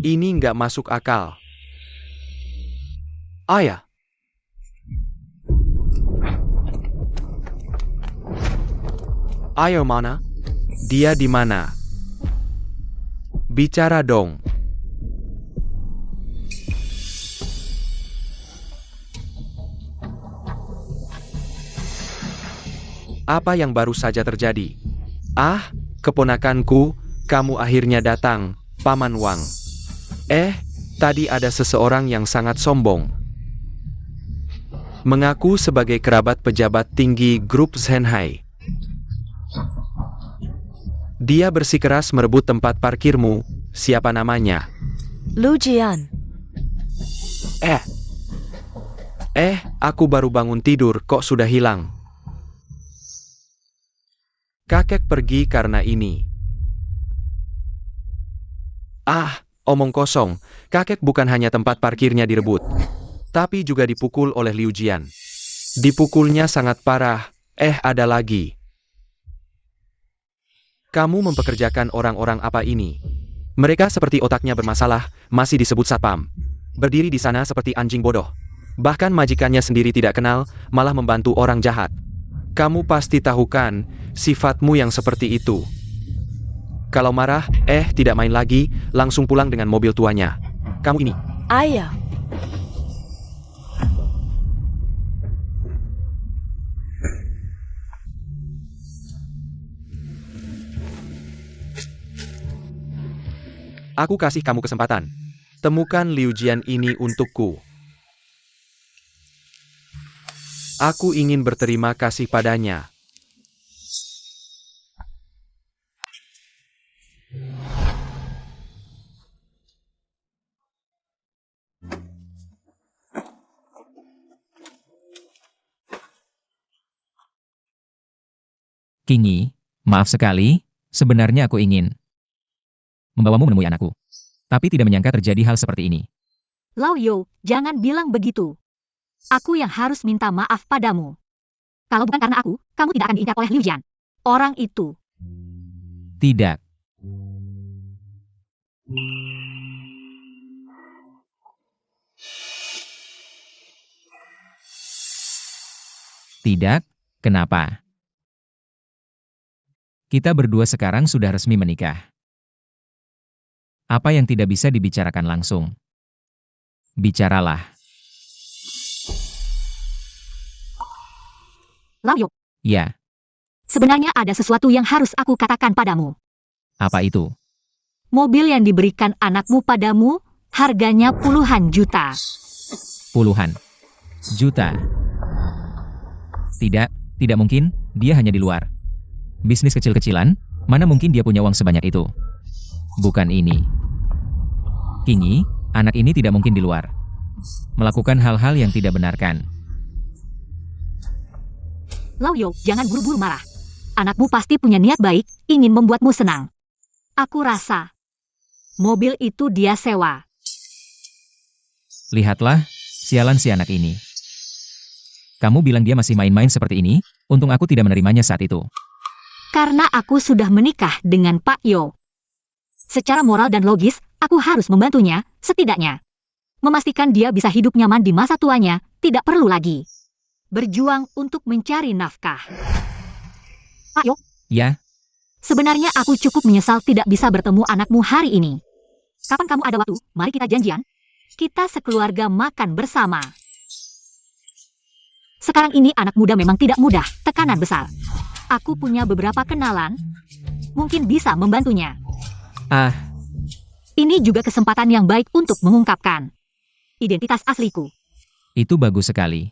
Ini nggak masuk akal. Ayah. Ayo mana? Dia di mana? Bicara dong. Apa yang baru saja terjadi? Keponakanku, kamu akhirnya datang, Paman Wang. Tadi ada seseorang yang sangat sombong. Mengaku sebagai kerabat pejabat tinggi grup Zhenhai. Dia bersikeras merebut tempat parkirmu. Siapa namanya? Lu Jian. Aku baru bangun tidur kok sudah hilang. Kakek pergi karena ini. Omong kosong. Kakek bukan hanya tempat parkirnya direbut, tapi juga dipukul oleh Liu Jian. Dipukulnya sangat parah. Ada lagi. Kamu mempekerjakan orang-orang apa ini? Mereka seperti otaknya bermasalah, masih disebut satpam. Berdiri di sana seperti anjing bodoh. Bahkan majikannya sendiri tidak kenal, malah membantu orang jahat. Kamu pasti tahu kan, sifatmu yang seperti itu. Kalau marah, tidak main lagi, langsung pulang dengan mobil tuanya. Kamu ini. Ayah. Aku kasih kamu kesempatan. Temukan Liu Jian ini untukku. Aku ingin berterima kasih padanya. Kingi, maaf sekali, sebenarnya aku ingin membawamu menemui anakku. Tapi tidak menyangka terjadi hal seperti ini. Lao Yo, jangan bilang begitu. Aku yang harus minta maaf padamu. Kalau bukan karena aku, kamu tidak akan diingat oleh Liu Jian. Orang itu. Tidak. Tidak, kenapa? Kita berdua sekarang sudah resmi menikah. Apa yang tidak bisa dibicarakan langsung? Bicaralah. Lao Yo, Ya, sebenarnya ada sesuatu yang harus aku katakan padamu. apa itu? Mobil yang diberikan anakmu padamu, harganya puluhan juta. Puluhan juta. Tidak mungkin, dia hanya di luar. Bisnis kecil-kecilan, mana mungkin dia punya uang sebanyak itu? Bukan ini. Kingi, anak ini tidak mungkin di luar. Melakukan hal-hal yang tidak benarkan. Lauyo, jangan buru-buru marah. Anakmu pasti punya niat baik, ingin membuatmu senang. Aku rasa mobil itu dia sewa. Lihatlah, sialan si anak ini. Kamu bilang dia masih main-main seperti ini, untung aku tidak menerimanya saat itu. Karena aku sudah menikah dengan Pak Yo. Secara moral dan logis, aku harus membantunya, setidaknya. Memastikan dia bisa hidup nyaman di masa tuanya, tidak perlu lagi berjuang untuk mencari nafkah. Pak Yo, Ya, sebenarnya aku cukup menyesal tidak bisa bertemu anakmu hari ini. Kapan kamu ada waktu, mari kita janjian. Kita sekeluarga makan bersama. Sekarang ini anak muda memang tidak mudah, tekanan besar. Aku punya beberapa kenalan, mungkin bisa membantunya. ah, Ini juga kesempatan yang baik untuk mengungkapkan identitas asliku. itu bagus sekali.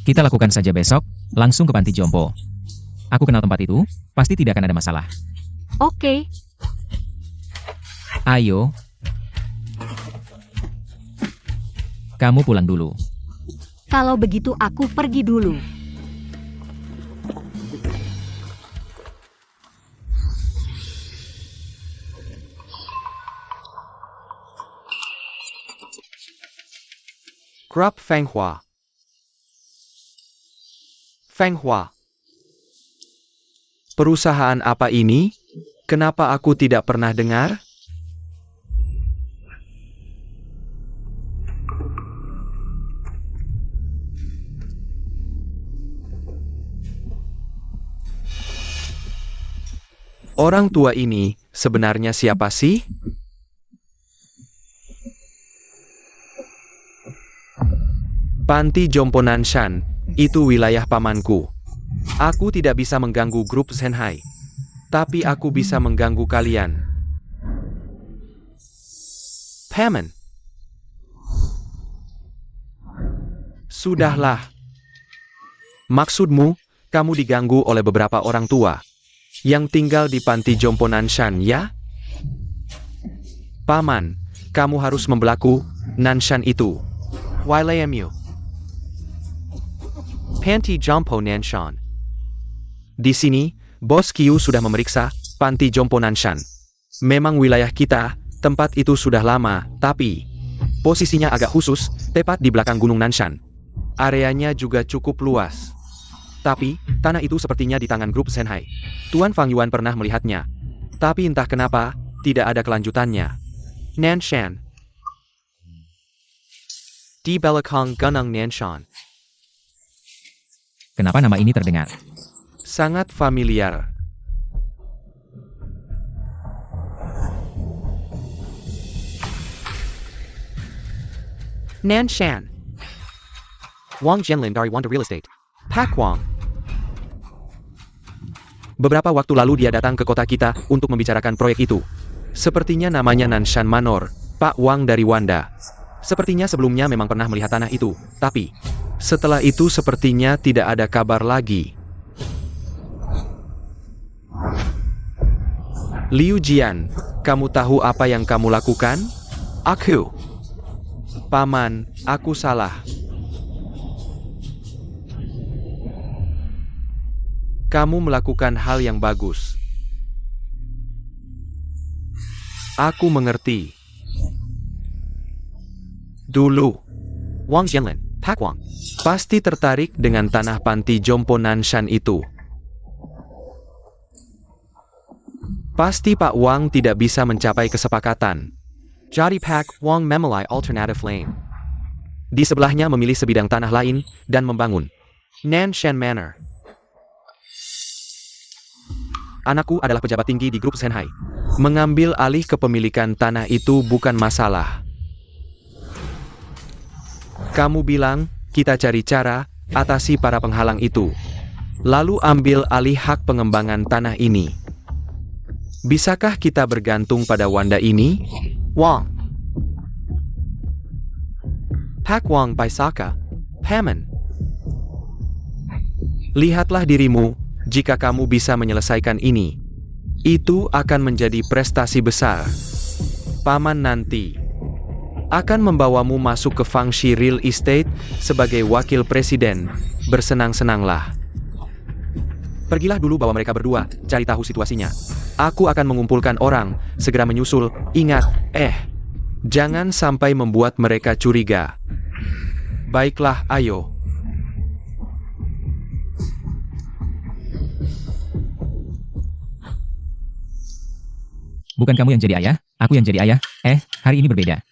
Kita lakukan saja besok, langsung ke panti jompo. Aku kenal tempat itu, pasti tidak akan ada masalah. Oke, Ayo. Kamu pulang dulu. kalau begitu aku pergi dulu. Crop Fenghua. Fenghua. Perusahaan apa ini? Kenapa aku tidak pernah dengar? Orang tua ini sebenarnya siapa sih? Panti Jompo Nanshan, itu wilayah pamanku. Aku tidak bisa mengganggu grup Shanghai. Tapi aku bisa mengganggu kalian. Paman. Sudahlah. Maksudmu, kamu diganggu oleh beberapa orang tua yang tinggal di Panti Jompo Nanshan, ya? Paman, kamu harus membelaku Nanshan itu. YLAMU. Panti Jompo Nanshan. Di sini, Bos Qiu sudah memeriksa Panti Jompo Nanshan. Memang wilayah kita, tempat itu sudah lama, tapi posisinya agak khusus, tepat di belakang Gunung Nanshan. Areanya juga cukup luas. Tapi, tanah itu sepertinya di tangan grup Shanghai. Tuan Fang Yuan pernah melihatnya. Tapi entah kenapa, tidak ada kelanjutannya. Nanshan. Di belakang Gunung Nanshan. Kenapa nama ini terdengar? Sangat familiar. Nanshan. Wang Jianlin dari Wanda Real Estate. Pak Wang. Beberapa waktu lalu dia datang ke kota kita untuk membicarakan proyek itu. Sepertinya namanya Nanshan Manor, Pak Wang dari Wanda. Sepertinya sebelumnya memang pernah melihat tanah itu, tapi setelah itu sepertinya tidak ada kabar lagi. Liu Jian, kamu tahu apa yang kamu lakukan? Aku. Paman, aku salah. Kamu melakukan hal yang bagus. Aku mengerti. Dulu, Wang Jianlin, Pak Wang, pasti tertarik dengan tanah Panti Jompo Nanshan itu. Pasti Pak Wang tidak bisa mencapai kesepakatan. Jadi Pak Wang memilih alternatif lain. Di sebelahnya memilih sebidang tanah lain dan membangun Nanshan Manor. Anakku adalah pejabat tinggi di grup Shanghai. Mengambil alih kepemilikan tanah itu bukan masalah. Kamu bilang, kita cari cara, atasi para penghalang itu. Lalu ambil alih hak pengembangan tanah ini. Bisakah kita bergantung pada Wanda ini? Wang. Pak Wang Baisaka. Paman. Lihatlah dirimu, jika kamu bisa menyelesaikan ini. Itu akan menjadi prestasi besar. Paman nanti akan membawamu masuk ke Fangxi Real Estate sebagai wakil presiden. Bersenang-senanglah. Pergilah dulu bawa mereka berdua, cari tahu situasinya. Aku akan mengumpulkan orang, segera menyusul. Ingat, jangan sampai membuat mereka curiga. Baiklah, ayo. Bukan kamu yang jadi ayah, aku yang jadi ayah. Hari ini berbeda.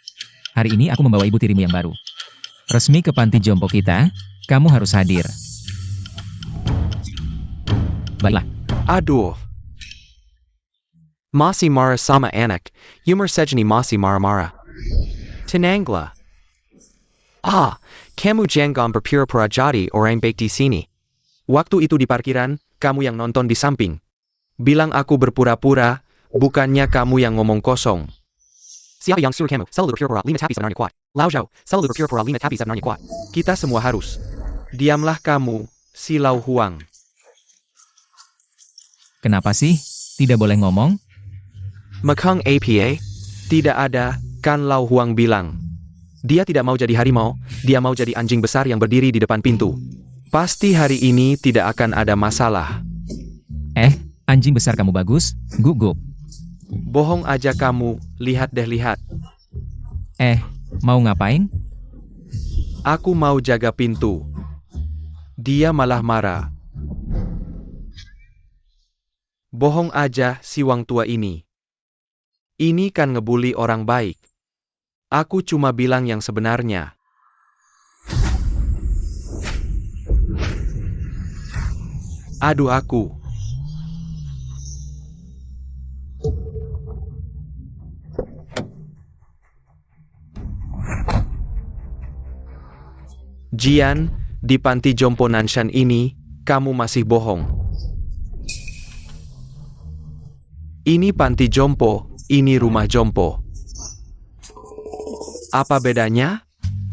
Hari ini aku membawa ibu tirimu yang baru. Resmi ke panti jompo kita, kamu harus hadir. Baiklah. Aduh. Masih marah sama anak, Yumar Sejani masih marah-marah. Tenanglah. Kamu jangan berpura-pura jadi orang baik di sini. Waktu itu di parkiran, kamu yang nonton di samping. Bilang aku berpura-pura, bukannya kamu yang ngomong kosong. Siapa yang suruh kamu selalu berpura-pura 5 tapi sebenarnya kuat? Lau Zhao, selalu berpura-pura 5 tapi sebenarnya kuat. Kita semua harus. Diamlah kamu, si Lau Huang. Kenapa sih? Tidak boleh ngomong? Mekang APA? Tidak ada, kan Lau Huang bilang. Dia tidak mau jadi harimau, dia mau jadi anjing besar yang berdiri di depan pintu. Pasti hari ini tidak akan ada masalah. Anjing besar kamu bagus, gugup. Bohong aja kamu, lihat deh lihat. Mau ngapain? Aku mau jaga pintu. Dia malah marah. Bohong aja si Wang tua ini. Ini kan ngebully orang baik. Aku cuma bilang yang sebenarnya. Aduh aku. Jian, di panti jompo Nanshan ini, kamu masih bohong. Ini panti jompo, ini rumah jompo. Apa bedanya?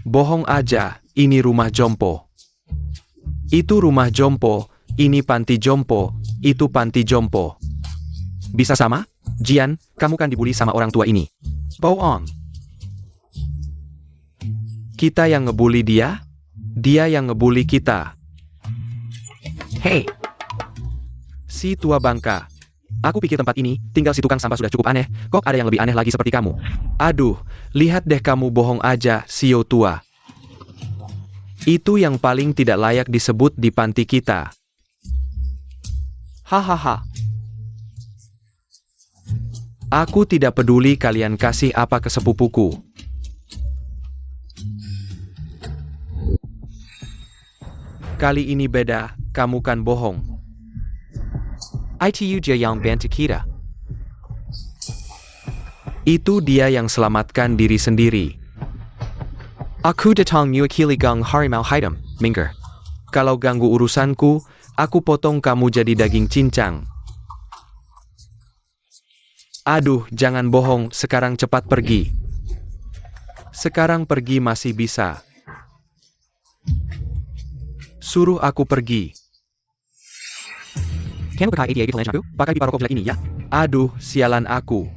Bohong aja, ini rumah jompo. Itu rumah jompo, ini panti jompo, itu panti jompo. Bisa sama? Jian, kamu kan dibully sama orang tua ini. Bohong. Kita yang ngebully dia? Dia yang ngebully kita. Hei! Si tua bangka. Aku pikir tempat ini, tinggal si tukang sampah sudah cukup aneh, kok ada yang lebih aneh lagi seperti kamu. Aduh, lihat deh kamu bohong aja, Sio tua. Itu yang paling tidak layak disebut di panti kita. Hahaha. Aku tidak peduli kalian kasih apa ke sepupuku. Kali ini beda, kamu kan bohong. Itu dia yang bantu kita. Itu dia yang selamatkan diri sendiri. Aku datang mewakili gang harimau hitam, minggir. Kalau ganggu urusanku, aku potong kamu jadi daging cincang. Aduh, jangan bohong, sekarang cepat pergi. Sekarang pergi masih bisa. Suruh aku pergi. Kamu pakai 88 di aku? Pakai pipa rokok jelek ini ya? Aduh, sialan aku.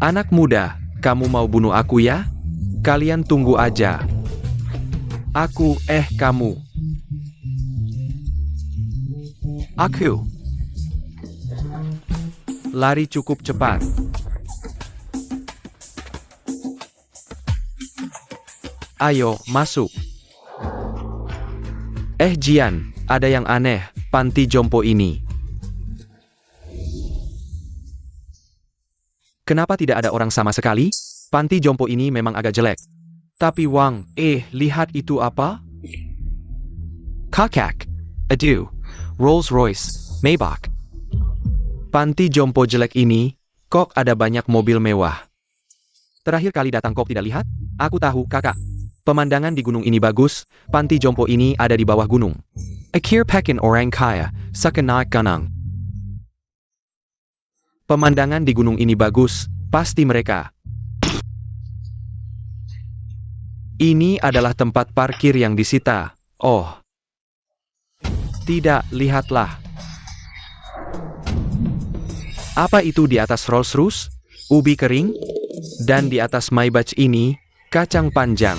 Anak muda, kamu mau bunuh aku ya? Kalian tunggu aja. Aku, kamu. Aku. Lari cukup cepat. Ayo, masuk. Jian, ada yang aneh, panti jompo ini. Kenapa tidak ada orang sama sekali? Panti jompo ini memang agak jelek. Tapi Wang, lihat itu apa? Kakak. Aduh. Rolls Royce, Maybach. Panti jompo jelek ini, kok ada banyak mobil mewah. Terakhir kali datang kok tidak lihat? Aku tahu, kakak. Pemandangan di gunung ini bagus, panti jompo ini ada di bawah gunung. Akhir pekan orang kaya, Saka naik gunung. Pemandangan di gunung ini bagus, pasti mereka. Ini adalah tempat parkir yang disita. Oh. Tidak, lihatlah. Apa itu di atas Rolls Royce? Ubi kering? Dan di atas Maybach ini, kacang panjang.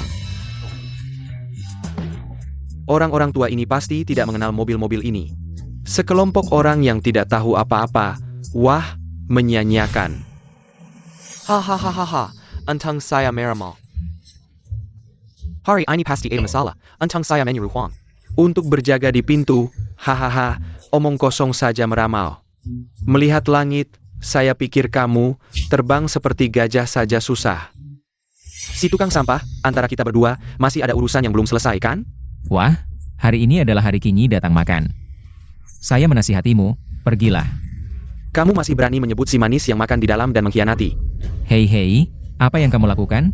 Orang-orang tua ini pasti tidak mengenal mobil-mobil ini. Sekelompok orang yang tidak tahu apa-apa, wah, menyanyiakan. Hahaha, entang saya meramal. Hari ini pasti ada masalah, entang saya menyuruh Huang. Untuk berjaga di pintu, hahaha, omong kosong saja meramal. Melihat langit, saya pikir kamu terbang seperti gajah saja susah. Si tukang sampah, antara kita berdua, masih ada urusan yang belum selesai kan? Wah, hari ini adalah hari Kinyi datang makan. Saya menasihatimu, pergilah. Kamu masih berani menyebut si manis yang makan di dalam dan mengkhianati. Hei, apa yang kamu lakukan?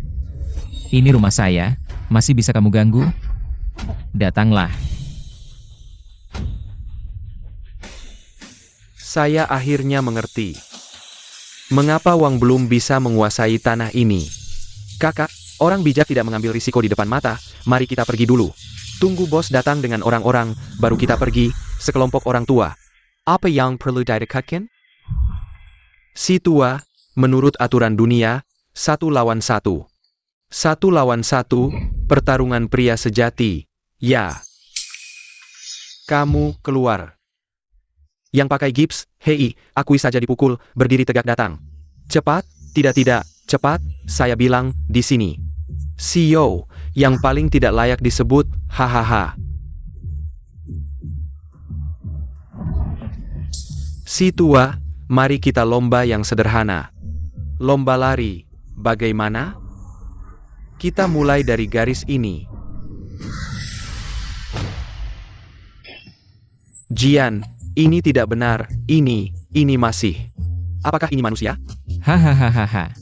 Ini rumah saya, masih bisa kamu ganggu? Datanglah. Saya akhirnya mengerti. Mengapa Wang belum bisa menguasai tanah ini? Kakak, orang bijak tidak mengambil risiko di depan mata, mari kita pergi dulu. Tunggu bos datang dengan orang-orang, baru kita pergi, sekelompok orang tua. Apa yang perlu didekatkan? Si tua, menurut aturan dunia, 1 lawan 1. 1 lawan 1, pertarungan pria sejati, ya. Kamu keluar. Yang pakai gips, hei, akui saja dipukul, berdiri tegak datang. Cepat, tidak, cepat, saya bilang, di sini. CEO, yang paling tidak layak disebut, hahaha. Si tua, mari kita lomba yang sederhana. Lomba lari, bagaimana? Kita mulai dari garis ini. Jian, ini tidak benar, ini masih. Apakah ini manusia? Hahaha.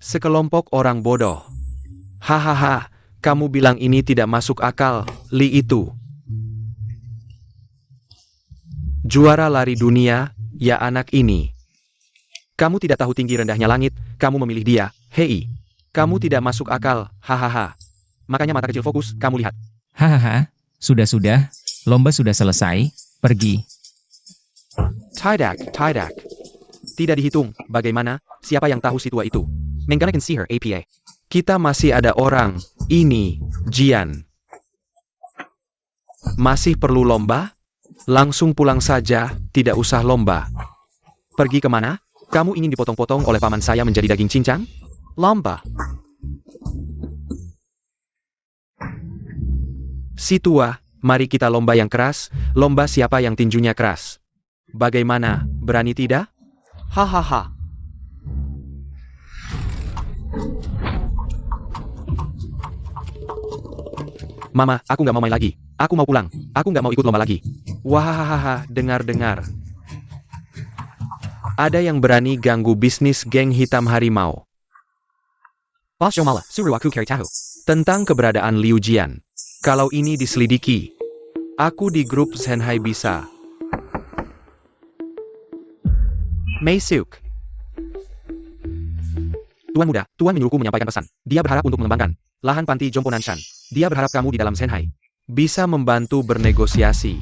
Sekelompok orang bodoh. Hahaha, kamu bilang ini tidak masuk akal, Li itu. Juara lari dunia, ya anak ini. Kamu tidak tahu tinggi rendahnya langit, kamu memilih dia, hei. Kamu tidak masuk akal, hahaha. Makanya mata kecil fokus, kamu lihat. Hahaha, sudah, lomba sudah selesai, pergi. Tidak. Tidak dihitung, bagaimana, siapa yang tahu si tua itu? Menggana can see her, APA. Kita masih ada orang, ini, Jian. Masih perlu lomba? Langsung pulang saja, tidak usah lomba. Pergi kemana? Kamu ingin dipotong-potong oleh paman saya menjadi daging cincang? Lomba. Si tua, mari kita lomba yang keras, lomba siapa yang tinjunya keras. Bagaimana, berani tidak? Hahaha. Mama, aku nggak mau main lagi. Aku mau pulang. Aku nggak mau ikut lomba lagi. Wahahaha, dengar. Ada yang berani ganggu bisnis geng hitam harimau. Bos Jomala, suruh aku cari tahu tentang keberadaan Liu Jian. Kalau ini diselidiki, aku di grup Shanghai bisa. Mei Suk. Tuan muda, Tuan menyuruhku menyampaikan pesan. Dia berharap untuk mengembangkan lahan panti Jompo Nanshan. Dia berharap kamu di dalam Shanghai bisa membantu bernegosiasi.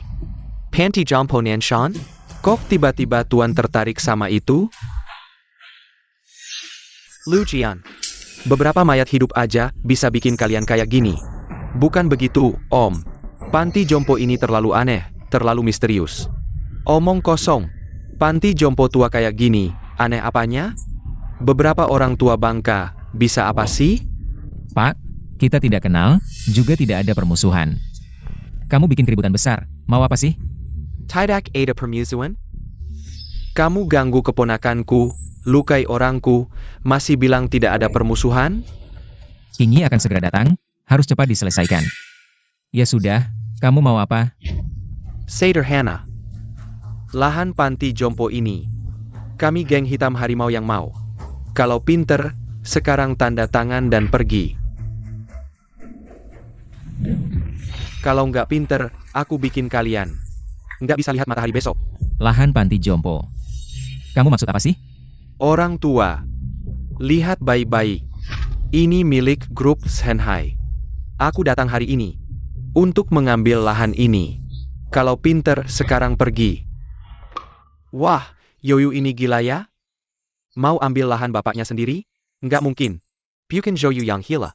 Panti Jompo Nanshan? Kok tiba-tiba Tuan tertarik sama itu? Liu Jian. Beberapa mayat hidup aja bisa bikin kalian kayak gini. Bukan begitu, Om. Panti Jompo ini terlalu aneh, terlalu misterius. Omong kosong. Panti Jompo tua kayak gini, aneh apanya? Beberapa orang tua bangka, bisa apa sih? Pak, kita tidak kenal, juga tidak ada permusuhan. Kamu bikin keributan besar, mau apa sih? Tidak ada permusuhan? Kamu ganggu keponakanku, lukai orangku, masih bilang tidak ada permusuhan? Kinyi akan segera datang, harus cepat diselesaikan. Ya sudah, kamu mau apa? Sederhana. Lahan panti Jompo ini. Kami geng hitam harimau yang mau. Kalau pinter, sekarang tanda tangan dan pergi. Kalau nggak pinter, aku bikin kalian nggak bisa lihat matahari besok. Lahan panti jompo. Kamu maksud apa sih? Orang tua, lihat baik-baik. Ini milik grup Shanghai. Aku datang hari ini untuk mengambil lahan ini. Kalau pinter, sekarang pergi. Wah, Yoyu ini gila ya? Mau ambil lahan bapaknya sendiri? Nggak mungkin. Bukan Yoyu yang gila.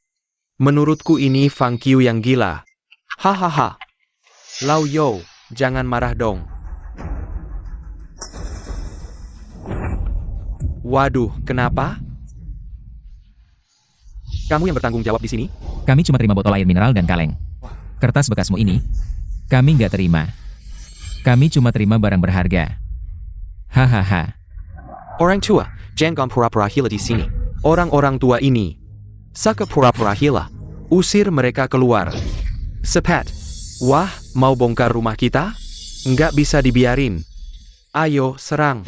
Menurutku ini Fang Qiu yang gila. Hahaha. Lao Yo, jangan marah dong. Waduh, kenapa? Kamu yang bertanggung jawab di sini? Kami cuma terima botol air mineral dan kaleng. Kertas bekasmu ini, kami nggak terima. Kami cuma terima barang berharga. Hahaha. Orang tua, jangan pura-pura gila di sini. Orang-orang tua ini, saka pura-pura gila. Usir mereka keluar. Cepat. Wah, mau bongkar rumah kita? Nggak bisa dibiarin. Ayo, serang.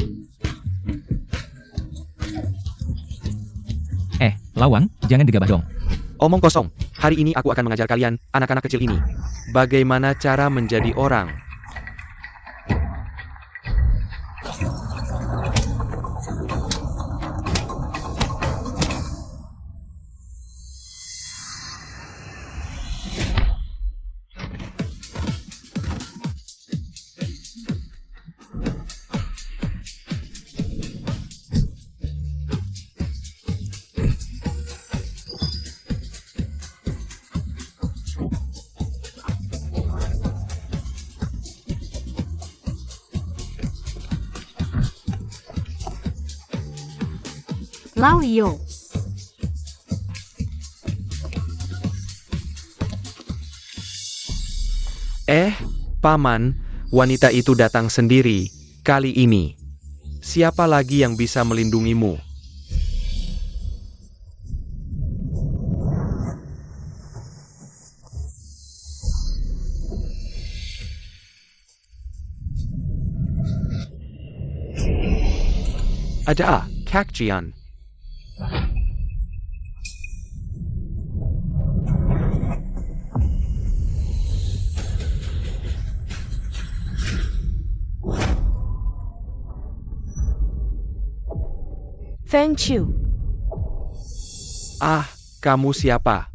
Lawang, jangan gegabah dong. Omong kosong. Hari ini aku akan mengajar kalian, anak-anak kecil ini, bagaimana cara menjadi orang. Lao Yo. Paman, wanita itu datang sendiri, kali ini. Siapa lagi yang bisa melindungimu? Ada, Kak Jian. Feng Qiu. Kamu siapa?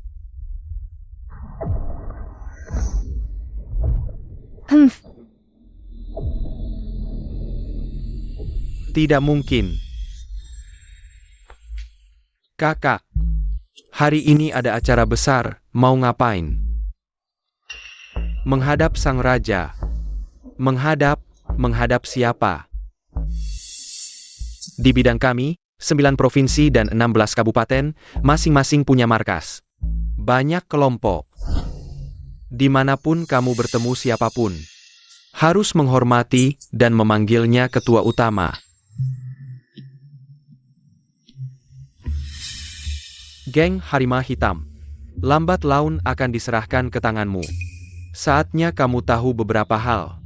Tidak mungkin. Kakak, hari ini ada acara besar, mau ngapain? Menghadap sang raja. Menghadap siapa? Di bidang kami, 9 provinsi dan 16 kabupaten, masing-masing punya markas. Banyak kelompok. Dimanapun kamu bertemu siapapun, harus menghormati dan memanggilnya ketua utama. Geng Harimau Hitam, lambat laun akan diserahkan ke tanganmu. Saatnya kamu tahu beberapa hal.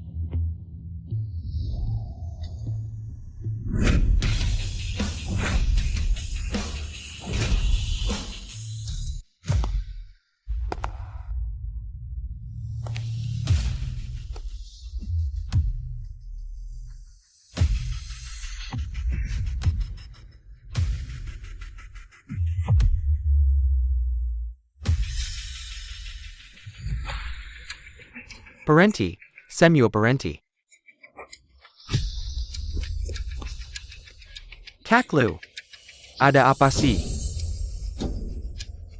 Parenti, Samuel Parenti. Kaklu, ada apa sih?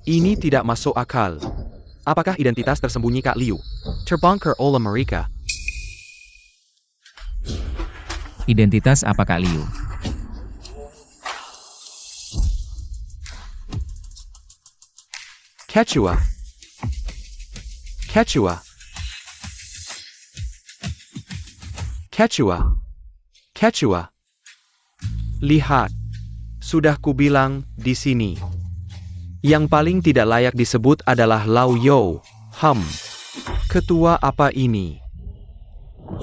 Ini tidak masuk akal. Apakah identitas tersembunyi Kak Liu? Terbongkar oleh mereka. Identitas apa Kak Liu? Quechua. Quechua. Quechua. Quechua. Lihat. Sudah kubilang, di sini. Yang paling tidak layak disebut adalah Lao Yo. Ketua apa ini?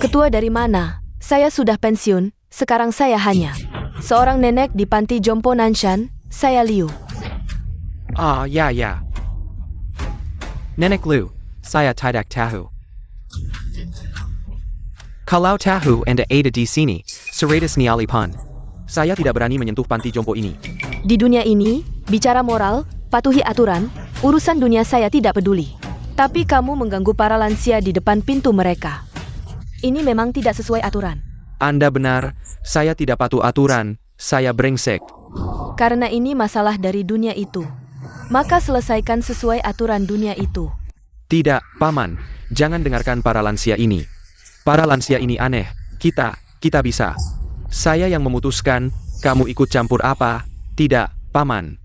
Ketua dari mana? Saya sudah pensiun, sekarang saya hanya seorang nenek di panti jompo Nanshan, saya Liu. Ya. Nenek Liu, Saya tidak tahu. Kalau tahu Anda ada di sini, seratus nyali pun. Saya tidak berani menyentuh panti jompo ini. Di dunia ini, bicara moral, patuhi aturan, urusan dunia saya tidak peduli. Tapi kamu mengganggu para lansia di depan pintu mereka. Ini memang tidak sesuai aturan. Anda benar, saya tidak patuh aturan, saya brengsek. Karena ini masalah dari dunia itu. Maka selesaikan sesuai aturan dunia itu. Tidak, Paman, jangan dengarkan para lansia ini. Para lansia ini aneh, kita bisa. Saya yang memutuskan, kamu ikut campur apa? Tidak, Paman.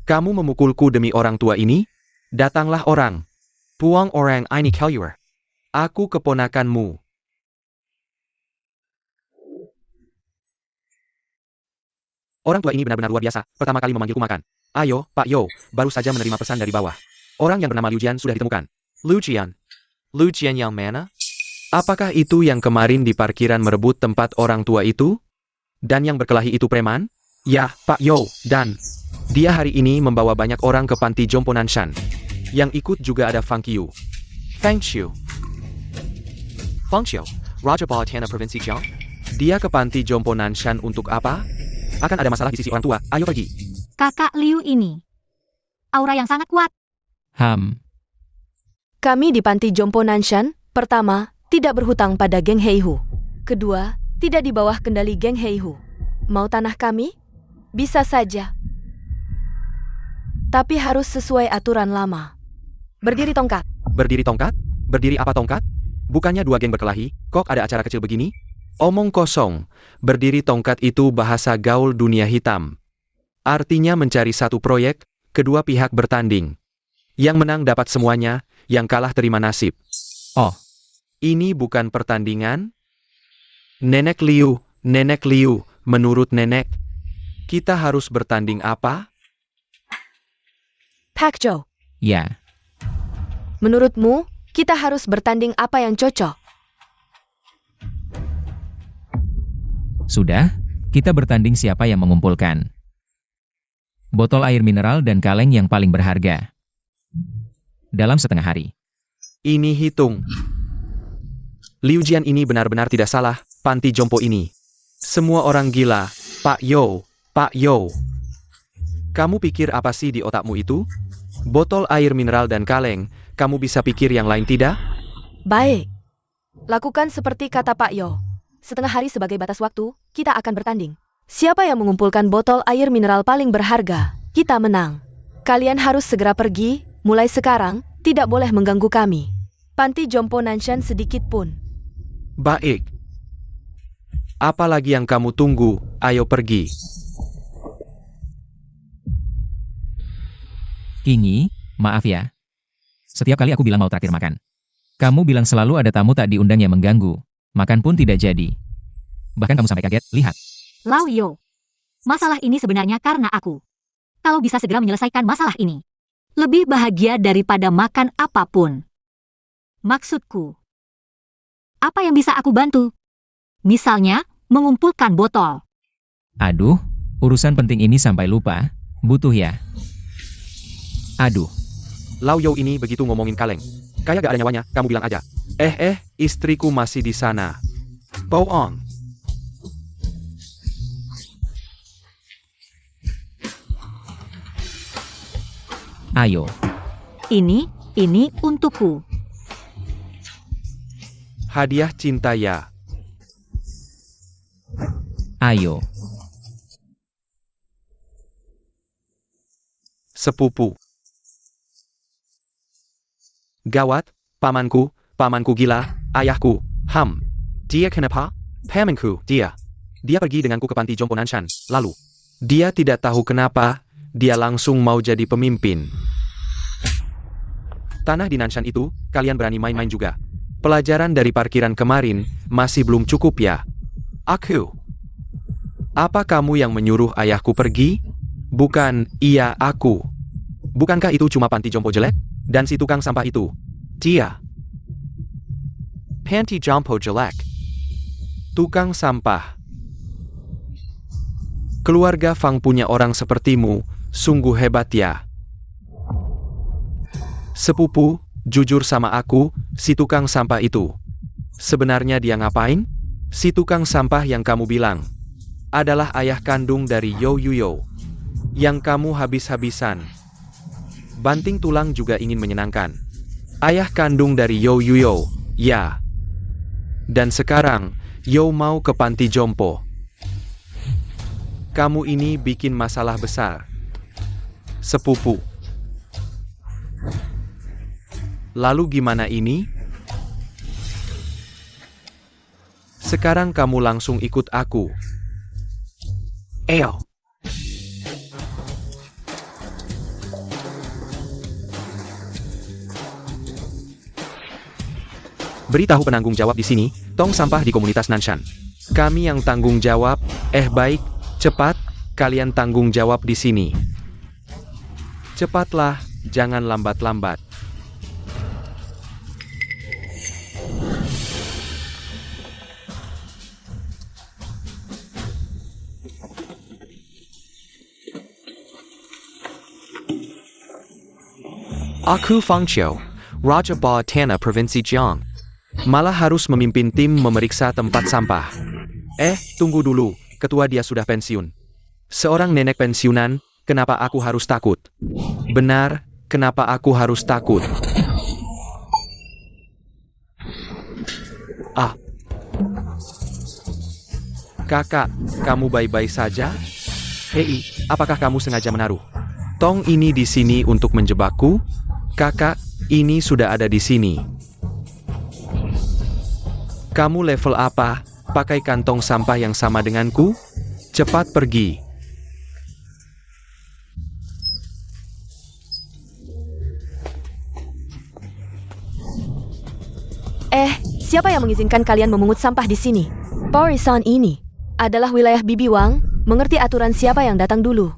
Kamu memukulku demi orang tua ini? Datanglah orang. Puang orang ini keluar. Aku keponakanmu. Orang tua ini benar-benar luar biasa, pertama kali memanggilku makan. Ayo, Pak Yo, baru saja menerima pesan dari bawah. Orang yang bernama Liu Jian sudah ditemukan. Liu Jian yang mana? Apakah itu yang kemarin di parkiran merebut tempat orang tua itu? Dan yang berkelahi itu preman? Ya, Pak Yo, dan dia hari ini membawa banyak orang ke panti jompo Nanshan. Yang ikut juga ada Fang Qiu. Raja bawah tanah Provinsi Jiang? Dia ke panti jompo Nanshan untuk apa? Akan ada masalah di sisi orang tua, ayo pergi. Kakak Liu ini. Aura yang sangat kuat. Kami di panti jompo Nanshan, pertama, tidak berhutang pada geng Heihu. Kedua, tidak di bawah kendali geng Heihu. Mau tanah kami? Bisa saja. Tapi harus sesuai aturan lama. Berdiri tongkat. Berdiri tongkat? Berdiri apa tongkat? Bukannya dua geng berkelahi, kok ada acara kecil begini? Omong kosong, berdiri tongkat itu bahasa gaul dunia hitam. Artinya mencari satu proyek, kedua pihak bertanding. Yang menang dapat semuanya, yang kalah terima nasib. Oh. Ini bukan pertandingan? Nenek Liu, menurut nenek, kita harus bertanding apa? Pak Jo, Ya. menurutmu, kita harus bertanding apa yang cocok? Sudah, kita bertanding siapa yang mengumpulkan botol air mineral dan kaleng yang paling berharga dalam setengah hari. Ini hitung. Liu Jian ini benar-benar tidak salah, panti jompo ini. Semua orang gila, Pak Yo. Kamu pikir apa sih di otakmu itu? Botol air mineral dan kaleng, kamu bisa pikir yang lain tidak? Baik. Lakukan seperti kata Pak Yo. Setengah hari sebagai batas waktu, kita akan bertanding. Siapa yang mengumpulkan botol air mineral paling berharga, kita menang. Kalian harus segera pergi, mulai sekarang, tidak boleh mengganggu kami. Panti jompo Nanshan sedikit pun. Baik. Apalagi yang kamu tunggu, ayo pergi. Kingi, maaf ya. Setiap kali aku bilang mau traktir makan, kamu bilang selalu ada tamu tak diundang yang mengganggu. Makan pun tidak jadi. Bahkan kamu sampai kaget, lihat. Lao Yo. Masalah ini sebenarnya karena aku. Kalau bisa segera menyelesaikan masalah ini. Lebih bahagia daripada makan apapun. Maksudku. Apa yang bisa aku bantu? Misalnya, mengumpulkan botol. Aduh, urusan penting ini sampai lupa. Butuh ya. Aduh. Lao Yo ini begitu ngomongin kaleng. Kayak gak ada nyawanya, kamu bilang aja. Istriku masih di sana. Bohong. Ayo. Ini untukku. Hadiah cinta ya. Ayo. Sepupu. Gawat, pamanku gila, ayahku, Dia kenapa? Pamanku, dia pergi denganku ke panti jompo Nanshan, lalu. Dia tidak tahu kenapa, dia langsung mau jadi pemimpin. Tanah di Nanshan itu, kalian berani main-main juga. Pelajaran dari parkiran kemarin, masih belum cukup ya? Aku. Apa kamu yang menyuruh ayahku pergi? Bukan, iya aku. Bukankah itu cuma panti jompo jelek? Dan si tukang sampah itu. Dia. Panti jompo jelek. Tukang sampah. Keluarga Fang punya orang sepertimu, sungguh hebat ya. Sepupu, jujur sama aku, si tukang sampah itu. Sebenarnya dia ngapain? Si tukang sampah yang kamu bilang adalah ayah kandung dari Yo Yuyo. Yang kamu habis-habisan banting tulang juga ingin menyenangkan. Ayah kandung dari Yo Yuyo, ya. Dan sekarang, Yo mau ke panti jompo. Kamu ini bikin masalah besar. Sepupu. Lalu gimana ini? Sekarang kamu langsung ikut aku. Eyo. Beritahu penanggung jawab di sini, tong sampah di komunitas Nanshan. Kami yang tanggung jawab, baik, cepat, kalian tanggung jawab di sini. Cepatlah, jangan lambat-lambat. Aku Fang Qiu, Raja Bawah Tanah Provinsi Jiang. Malah harus memimpin tim memeriksa tempat sampah. Tunggu dulu, ketua dia sudah pensiun. Seorang nenek pensiunan, kenapa aku harus takut? Benar, kenapa aku harus takut? Kakak, kamu baik-baik saja? Hei, apakah kamu sengaja menaruh tong ini di sini untuk menjebakku? Kakak, ini sudah ada di sini. Kamu level apa? Pakai kantong sampah yang sama denganku? Cepat pergi. Siapa yang mengizinkan kalian memungut sampah di sini? Porisan ini adalah wilayah Bibi Wang. Mengerti aturan siapa yang datang dulu?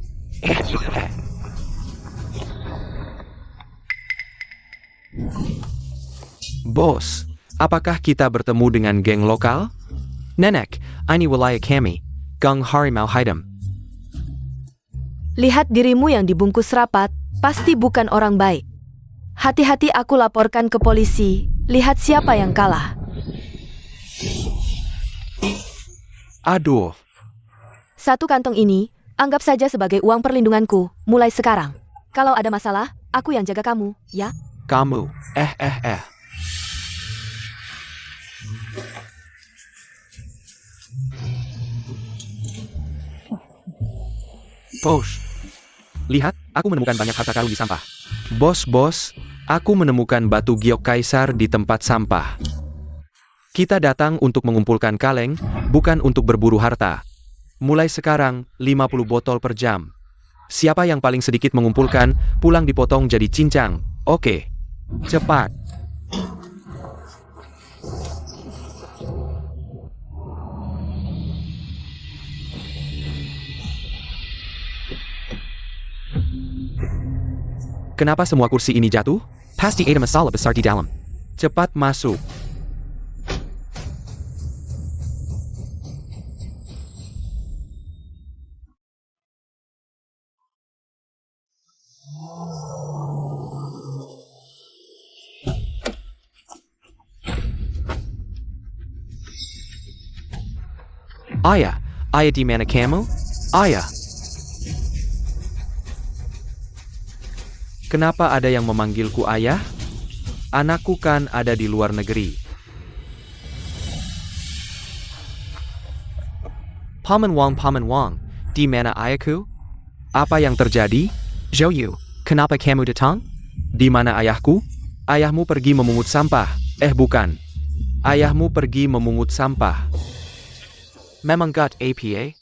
Bos, apakah kita bertemu dengan geng lokal? Nenek, ini wilayah kami, Gang Harimau Hitam. Lihat dirimu yang dibungkus rapat, pasti bukan orang baik. Hati-hati, aku laporkan ke polisi. Lihat siapa yang kalah. Aduh. Satu kantong ini, anggap saja sebagai uang perlindunganku, mulai sekarang. Kalau ada masalah, aku yang jaga kamu, ya? Kamu, Bos, lihat, aku menemukan banyak harta karun di sampah. Bos, aku menemukan batu giok kaisar di tempat sampah. Kita datang untuk mengumpulkan kaleng, bukan untuk berburu harta. Mulai sekarang, 50 botol per jam. Siapa yang paling sedikit mengumpulkan, pulang dipotong jadi cincang. Oke. Cepat. Kenapa semua kursi ini jatuh? Pasti ada masalah besar di dalam. Cepat masuk. Ayah di mana kamu? Ayah. Kenapa ada yang memanggilku ayah? Anakku kan ada di luar negeri. Paman Wang, di mana ayahku? Apa yang terjadi? Zhou, kenapa kamu datang? Di mana ayahku? Ayahmu pergi memungut sampah. Bukan. Ayahmu pergi memungut sampah. Memang gak apa?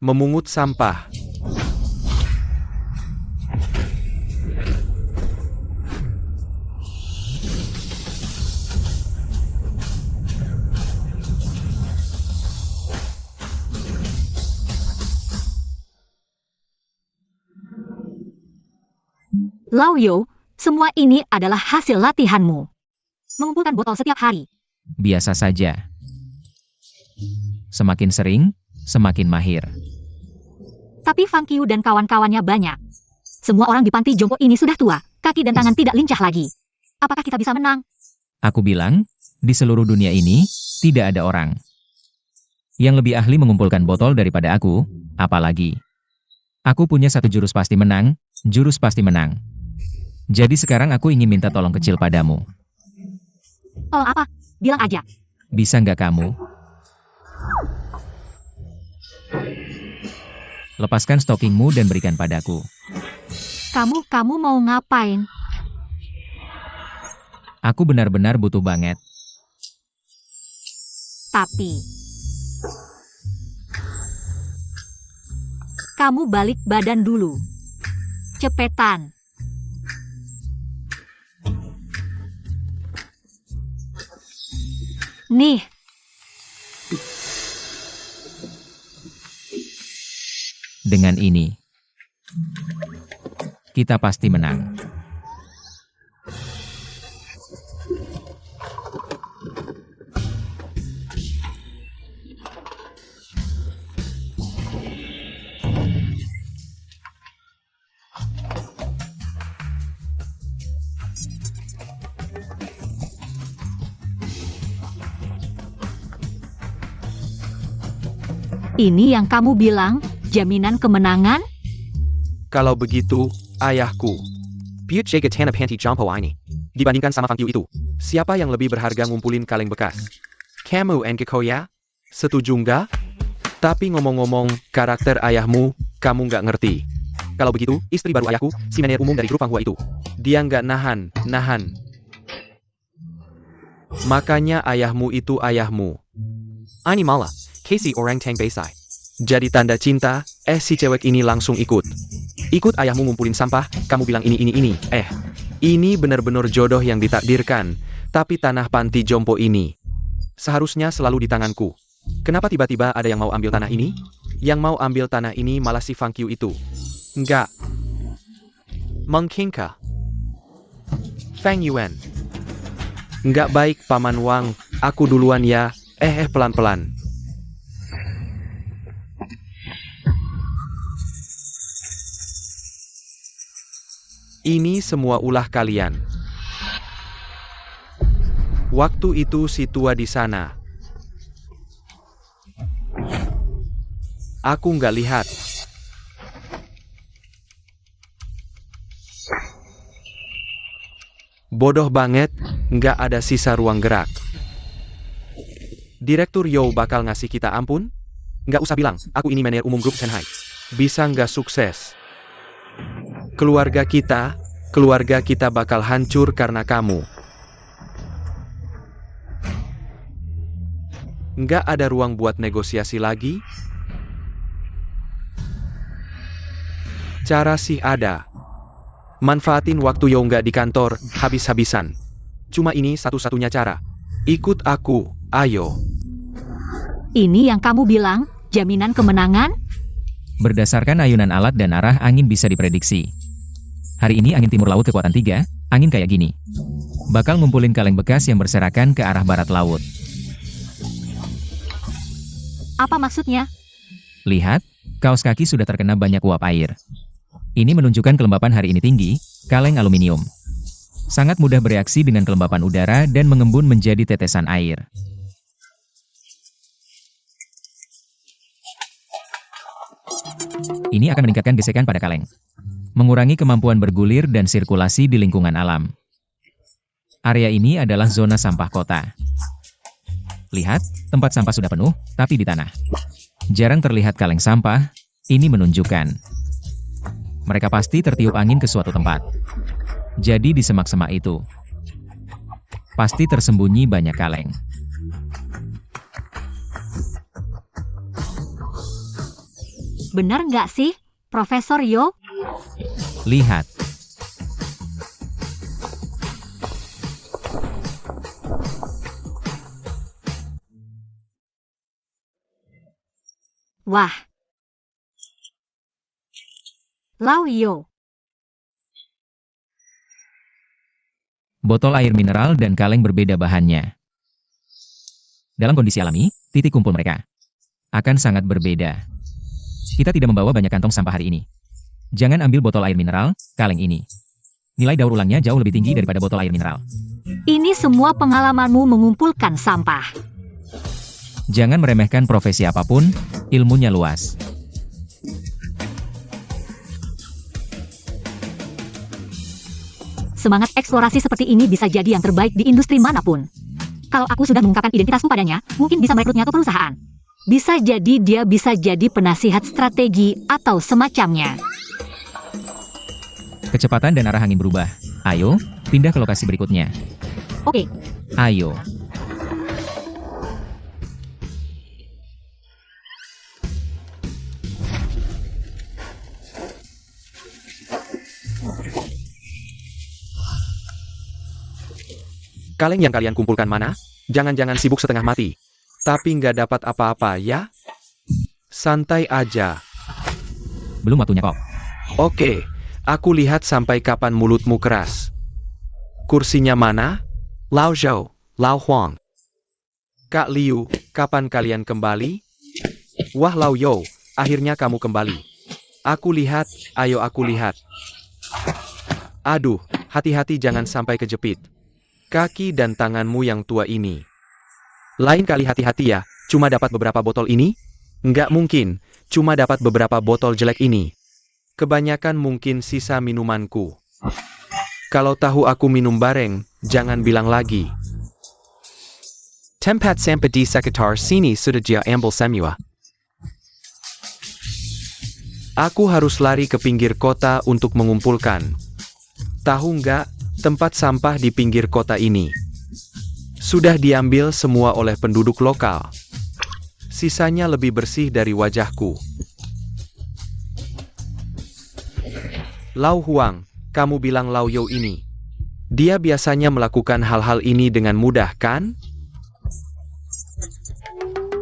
Memungut sampah. Lao Yo, semua ini adalah hasil latihanmu. Mengumpulkan botol setiap hari. Biasa saja. Semakin sering, semakin mahir. Tapi Fang Qiu dan kawan-kawannya banyak. Semua orang di panti jompo ini sudah tua, kaki dan tangan tidak lincah lagi. Apakah kita bisa menang? Aku bilang, di seluruh dunia ini, tidak ada orang yang lebih ahli mengumpulkan botol daripada aku, apalagi. Aku punya satu jurus pasti menang, jurus pasti menang. Jadi sekarang aku ingin minta tolong kecil padamu. Oh apa? Bilang aja. Bisa nggak kamu? Lepaskan stokingmu dan berikan padaku. Kamu mau ngapain? Aku benar-benar butuh banget. Tapi kamu balik badan dulu. Cepetan. Nih. Dengan ini, kita pasti menang. Ini yang kamu bilang, jaminan kemenangan? Kalau begitu, ayahku. Piut Jaga Tanah Panti Jompo ini. Dibandingkan sama Fang Qiu itu, siapa yang lebih berharga ngumpulin kaleng bekas? Kamu and Kekoya? Setuju nggak? Tapi ngomong-ngomong, karakter ayahmu, kamu nggak ngerti. Kalau begitu, istri baru ayahku, si manajer umum dari grup Fanghua itu. Dia nggak nahan. Makanya ayahmu itu ayahmu. Ini malah, Casey orang Tang Baisai. Jadi tanda cinta, si cewek ini langsung ikut. Ikut ayahmu ngumpulin sampah, kamu bilang ini. Ini benar-benar jodoh yang ditakdirkan. Tapi tanah panti jompo ini seharusnya selalu di tanganku. Kenapa tiba-tiba ada yang mau ambil tanah ini? Yang mau ambil tanah ini malah si Fang Qiu itu. Enggak. Mungkinkah? Fang Yuan. Enggak baik, Paman Wang. Aku duluan ya. Pelan-pelan. Ini semua ulah kalian. Waktu itu si tua di sana. Aku nggak lihat. Bodoh banget, nggak ada sisa ruang gerak. Direktur Yo bakal ngasih kita ampun? Nggak usah bilang, aku ini manajer umum grup Shanghai. Bisa nggak sukses? Keluarga kita bakal hancur karena kamu. Nggak ada ruang buat negosiasi lagi? Cara sih ada. Manfaatin waktu Yo nggak di kantor, habis-habisan. Cuma ini satu-satunya cara. Ikut aku, ayo. Ini yang kamu bilang, jaminan kemenangan? Berdasarkan ayunan alat dan arah angin bisa diprediksi. Hari ini angin timur laut kekuatan 3, angin kayak gini. Bakal ngumpulin kaleng bekas yang berserakan ke arah barat laut. Apa maksudnya? Lihat, kaos kaki sudah terkena banyak uap air. Ini menunjukkan kelembapan hari ini tinggi, kaleng aluminium. Sangat mudah bereaksi dengan kelembapan udara dan mengembun menjadi tetesan air. Ini akan meningkatkan gesekan pada kaleng. Mengurangi kemampuan bergulir dan sirkulasi di lingkungan alam. Area ini adalah zona sampah kota. Lihat, tempat sampah sudah penuh, tapi di tanah. Jarang terlihat kaleng sampah, ini menunjukkan mereka pasti tertiup angin ke suatu tempat. Jadi di semak-semak itu, pasti tersembunyi banyak kaleng. Benar nggak sih, Profesor Yo? Lihat. Wah. Lao Yo. Botol air mineral dan kaleng berbeda bahannya. Dalam kondisi alami, titik kumpul mereka akan sangat berbeda. Kita tidak membawa banyak kantong sampah hari ini. Jangan ambil botol air mineral, kaleng ini. Nilai daur ulangnya jauh lebih tinggi daripada botol air mineral. Ini semua pengalamanmu mengumpulkan sampah. Jangan meremehkan profesi apapun, ilmunya luas. Semangat eksplorasi seperti ini bisa jadi yang terbaik di industri manapun. Kalau aku sudah mengungkapkan identitasku padanya, mungkin bisa merekrutnya ke perusahaan. Bisa jadi dia bisa jadi penasihat strategi atau semacamnya. Kecepatan dan arah angin berubah. Ayo, pindah ke lokasi berikutnya. Oke, Ayo. Kaleng yang kalian kumpulkan mana? Jangan-jangan sibuk setengah mati. Tapi nggak dapat apa-apa ya? Santai aja. Belum waktunya kok. Oke, aku lihat sampai kapan mulutmu keras. Kursinya mana? Lao Zhou, Lao Huang. Kak Liu, kapan kalian kembali? Wah Lao Yo, akhirnya kamu kembali. Aku lihat, ayo aku lihat. Aduh, hati-hati jangan sampai kejepit. Kaki dan tanganmu yang tua ini. Lain kali hati-hati ya, cuma dapat beberapa botol ini? Nggak mungkin, cuma dapat beberapa botol jelek ini. Kebanyakan mungkin sisa minumanku. Kalau tahu aku minum bareng, jangan bilang lagi. Tempat sampai di sekitar sini sudah dia ambil semua. Aku harus lari ke pinggir kota untuk mengumpulkan. Tahu nggak? Tempat sampah di pinggir kota ini sudah diambil semua oleh penduduk lokal. Sisanya lebih bersih dari wajahku. Lao Huang, kamu bilang Lao Yo ini. Dia biasanya melakukan hal-hal ini dengan mudah, kan?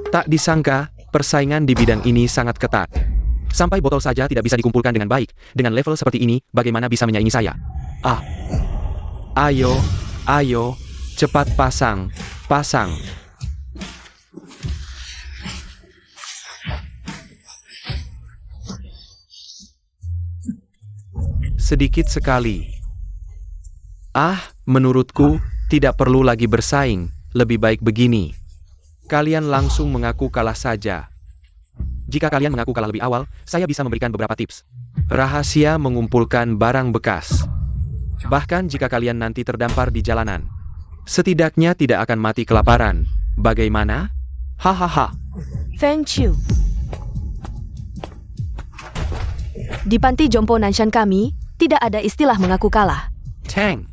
Tak disangka, persaingan di bidang ini sangat ketat. Sampai botol saja tidak bisa dikumpulkan dengan baik. Dengan level seperti ini, bagaimana bisa menyaingi saya? Ayo, ayo, cepat pasang, pasang. Sedikit sekali. Menurutku, tidak perlu lagi bersaing, lebih baik begini. Kalian langsung mengaku kalah saja. Jika kalian mengaku kalah lebih awal, saya bisa memberikan beberapa tips. Rahasia mengumpulkan barang bekas. Bahkan jika kalian nanti terdampar di jalanan, setidaknya tidak akan mati kelaparan. Bagaimana? Hahaha. Feng Chiu. Di panti jompo Nanshan kami, tidak ada istilah mengaku kalah. Tang.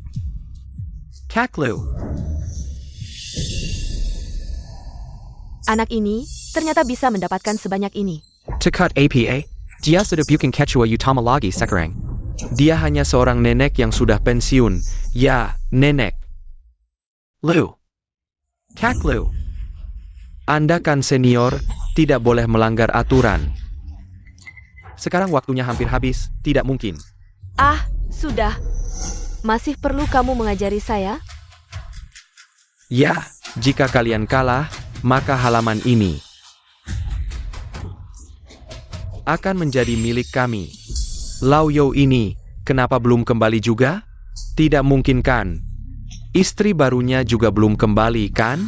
Kaklu. Anak ini ternyata bisa mendapatkan sebanyak ini. Tekat APA, dia sudah bukan ketua utama lagi sekarang. Dia hanya seorang nenek yang sudah pensiun. Ya, nenek. Lu. Kak Lu. Anda kan senior, tidak boleh melanggar aturan. Sekarang waktunya hampir habis, tidak mungkin. Sudah. Masih perlu kamu mengajari saya? Ya, jika kalian kalah, maka halaman ini akan menjadi milik kami. Lao Yo ini, kenapa belum kembali juga? Tidak mungkin kan? Istri barunya juga belum kembali kan?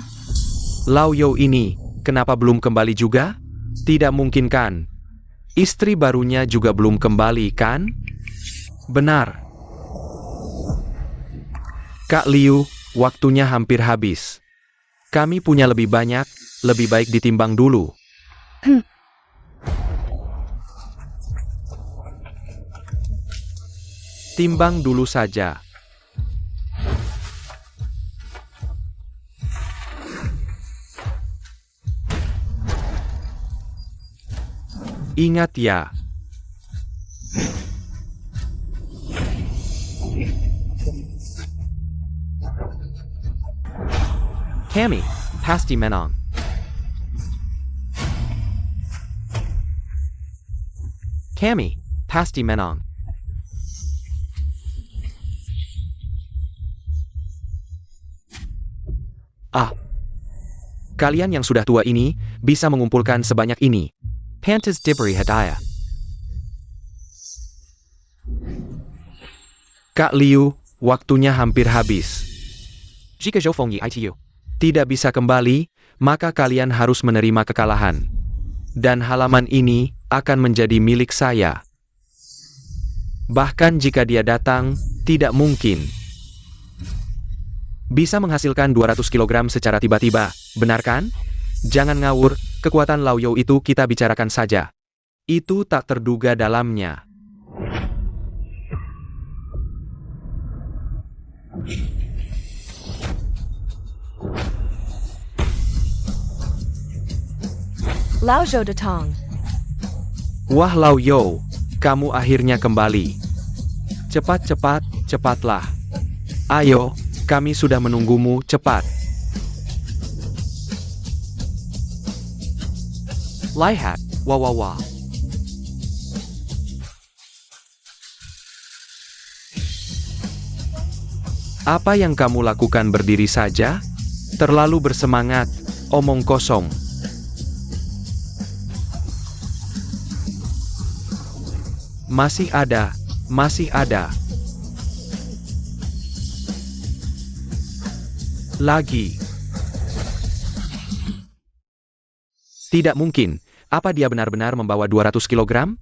Lao Yo ini, kenapa belum kembali juga? Tidak mungkin kan? Istri barunya juga belum kembali kan? Benar. Kak Liu, waktunya hampir habis. Kami punya lebih banyak, lebih baik ditimbang dulu. Timbang dulu saja. Ingat ya. Kami, pasti menang. Kami, pasti menang. Kalian yang sudah tua ini, bisa mengumpulkan sebanyak ini. Pantas diberi hadiah. Kak Liu, waktunya hampir habis. Jika Zhou Fengyi itu Tidak bisa kembali, maka kalian harus menerima kekalahan. Dan halaman ini akan menjadi milik saya. Bahkan jika dia datang, tidak mungkin. Bisa menghasilkan 200 kg secara tiba-tiba, benar kan? Jangan ngawur, kekuatan Lao You itu kita bicarakan saja. Itu tak terduga dalamnya. Lao Zhou datang. Wah Lao You, kamu akhirnya kembali. Cepat-cepat, cepatlah. Ayo, kami sudah menunggumu, cepat. Lihat, wah wah wah. Apa yang kamu lakukan berdiri saja? Terlalu bersemangat, omong kosong. Masih ada, masih ada. Lagi. Tidak mungkin. Apa dia benar-benar membawa 200 kg?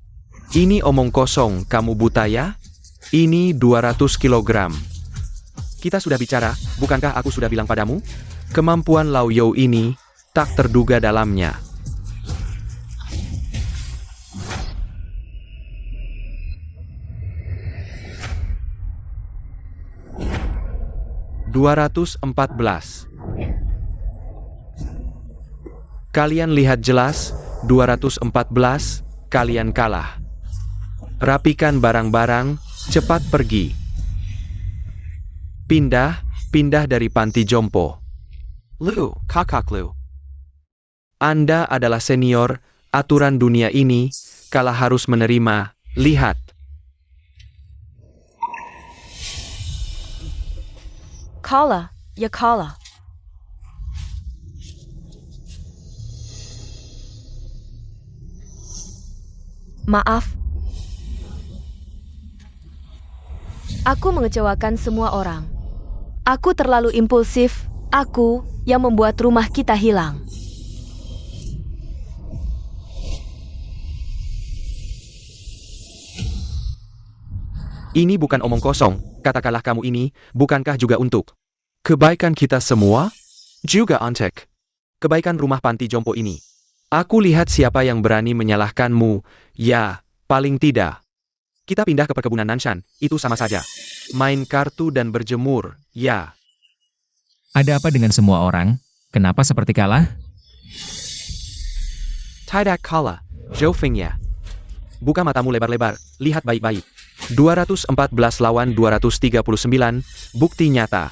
Ini omong kosong, kamu buta ya? Ini 200 kg. Kita sudah bicara, bukankah aku sudah bilang padamu? Kemampuan Lao You ini tak terduga dalamnya. "214. Kalian lihat jelas, 214, kalian kalah. Rapikan barang-barang, cepat pergi. Pindah dari panti jompo. Lu, kakak Lu. Anda adalah senior, aturan dunia ini, kalah harus menerima, lihat. Kalah, ya kalah. Maaf. Aku mengecewakan semua orang. Aku terlalu impulsif. Aku yang membuat rumah kita hilang. Ini bukan omong kosong, katakanlah kamu ini, bukankah juga untuk kebaikan kita semua? Juga Antek. Kebaikan rumah panti jompo ini. Aku lihat siapa yang berani menyalahkanmu, ya, paling tidak. Kita pindah ke perkebunan Nanshan, itu sama saja. Main kartu dan berjemur, ya. Ada apa dengan semua orang? Kenapa seperti kalah? Tidak kalah, Zhou Fengya. Buka matamu lebar-lebar, lihat baik-baik. 214 lawan 239, bukti nyata.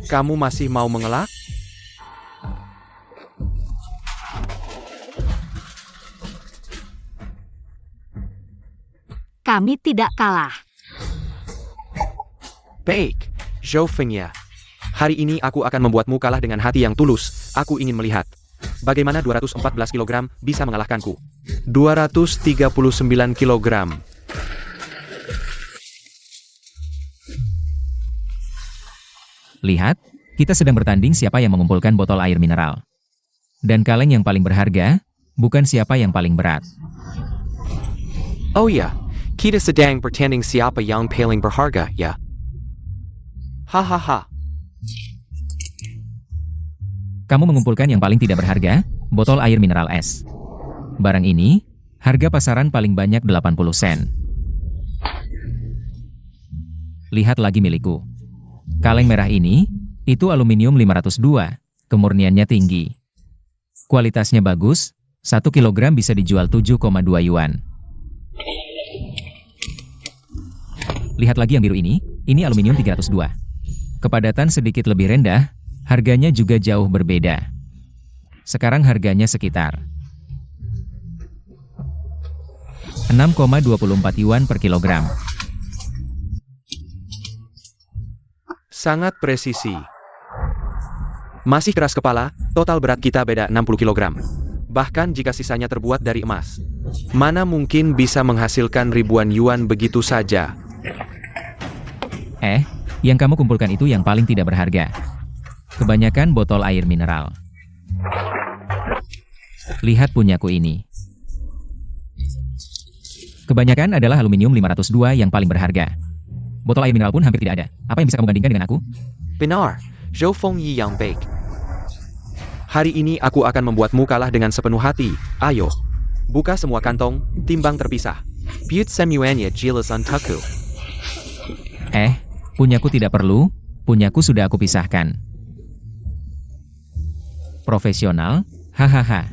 Kamu masih mau mengelak? Kami tidak kalah. Baik, Zhou Fengya. Hari ini aku akan membuatmu kalah dengan hati yang tulus. Aku ingin melihat bagaimana 214 kg bisa mengalahkanku. 239 kg. Lihat, kita sedang bertanding siapa yang mengumpulkan botol air mineral. Dan kaleng yang paling berharga, bukan siapa yang paling berat. Oh ya, kita sedang bertanding siapa yang paling berharga, ya. Hahaha. Kamu mengumpulkan yang paling tidak berharga, botol air mineral es. Barang ini, harga pasaran paling banyak 80 sen. Lihat lagi milikku. Kaleng merah ini, itu aluminium 502, kemurniannya tinggi. Kualitasnya bagus, 1 kilogram bisa dijual 7,2 yuan. Lihat lagi yang biru ini aluminium 302. Kepadatan sedikit lebih rendah, harganya juga jauh berbeda. Sekarang harganya sekitar 6,24 yuan per kilogram. Sangat presisi. Masih keras kepala, total berat kita beda 60 kg. Bahkan jika sisanya terbuat dari emas. Mana mungkin bisa menghasilkan ribuan yuan begitu saja. Yang kamu kumpulkan itu yang paling tidak berharga. Kebanyakan botol air mineral. Lihat punyaku ini. Kebanyakan adalah aluminium 502 yang paling berharga. Botol air mineral pun hampir tidak ada. Apa yang bisa kamu bandingkan dengan aku? Benar, Zhou Feng Yi yang baik. Hari ini aku akan membuatmu kalah dengan sepenuh hati. Ayo, buka semua kantong, timbang terpisah. Buat semuanya jelas untukku. Punyaku tidak perlu, punyaku sudah aku pisahkan. Profesional, hahaha.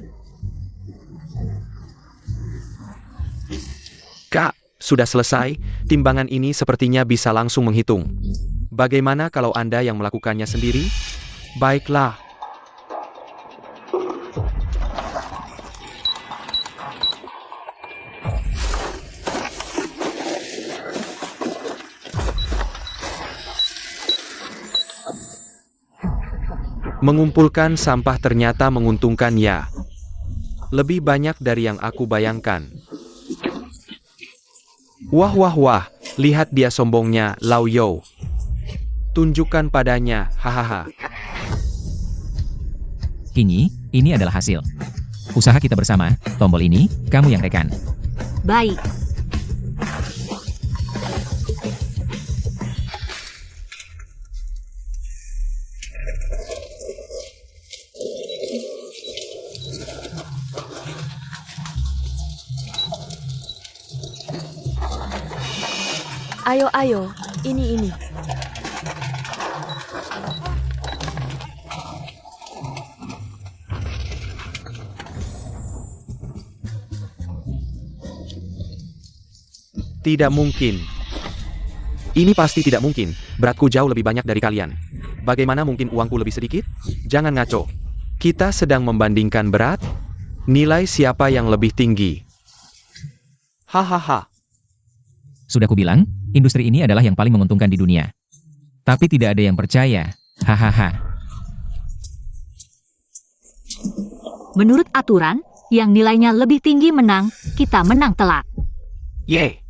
Kak, sudah selesai, timbangan ini sepertinya bisa langsung menghitung. Bagaimana kalau Anda yang melakukannya sendiri? Baiklah. Mengumpulkan sampah ternyata menguntungkan ya. Lebih banyak dari yang aku bayangkan. Wah wah wah, lihat dia sombongnya, Lao Yo. Tunjukkan padanya, hahaha. Ini adalah hasil. Usaha kita bersama, tombol ini, kamu yang tekan. Baik. Ayo, ini. Tidak mungkin. Ini pasti tidak mungkin, beratku jauh lebih banyak dari kalian. Bagaimana mungkin uangku lebih sedikit? Jangan ngaco. Kita sedang membandingkan berat, nilai siapa yang lebih tinggi. Hahaha. Sudah kubilang, industri ini adalah yang paling menguntungkan di dunia. Tapi tidak ada yang percaya, hahaha. Menurut aturan, yang nilainya lebih tinggi menang, kita menang telak. Yeay.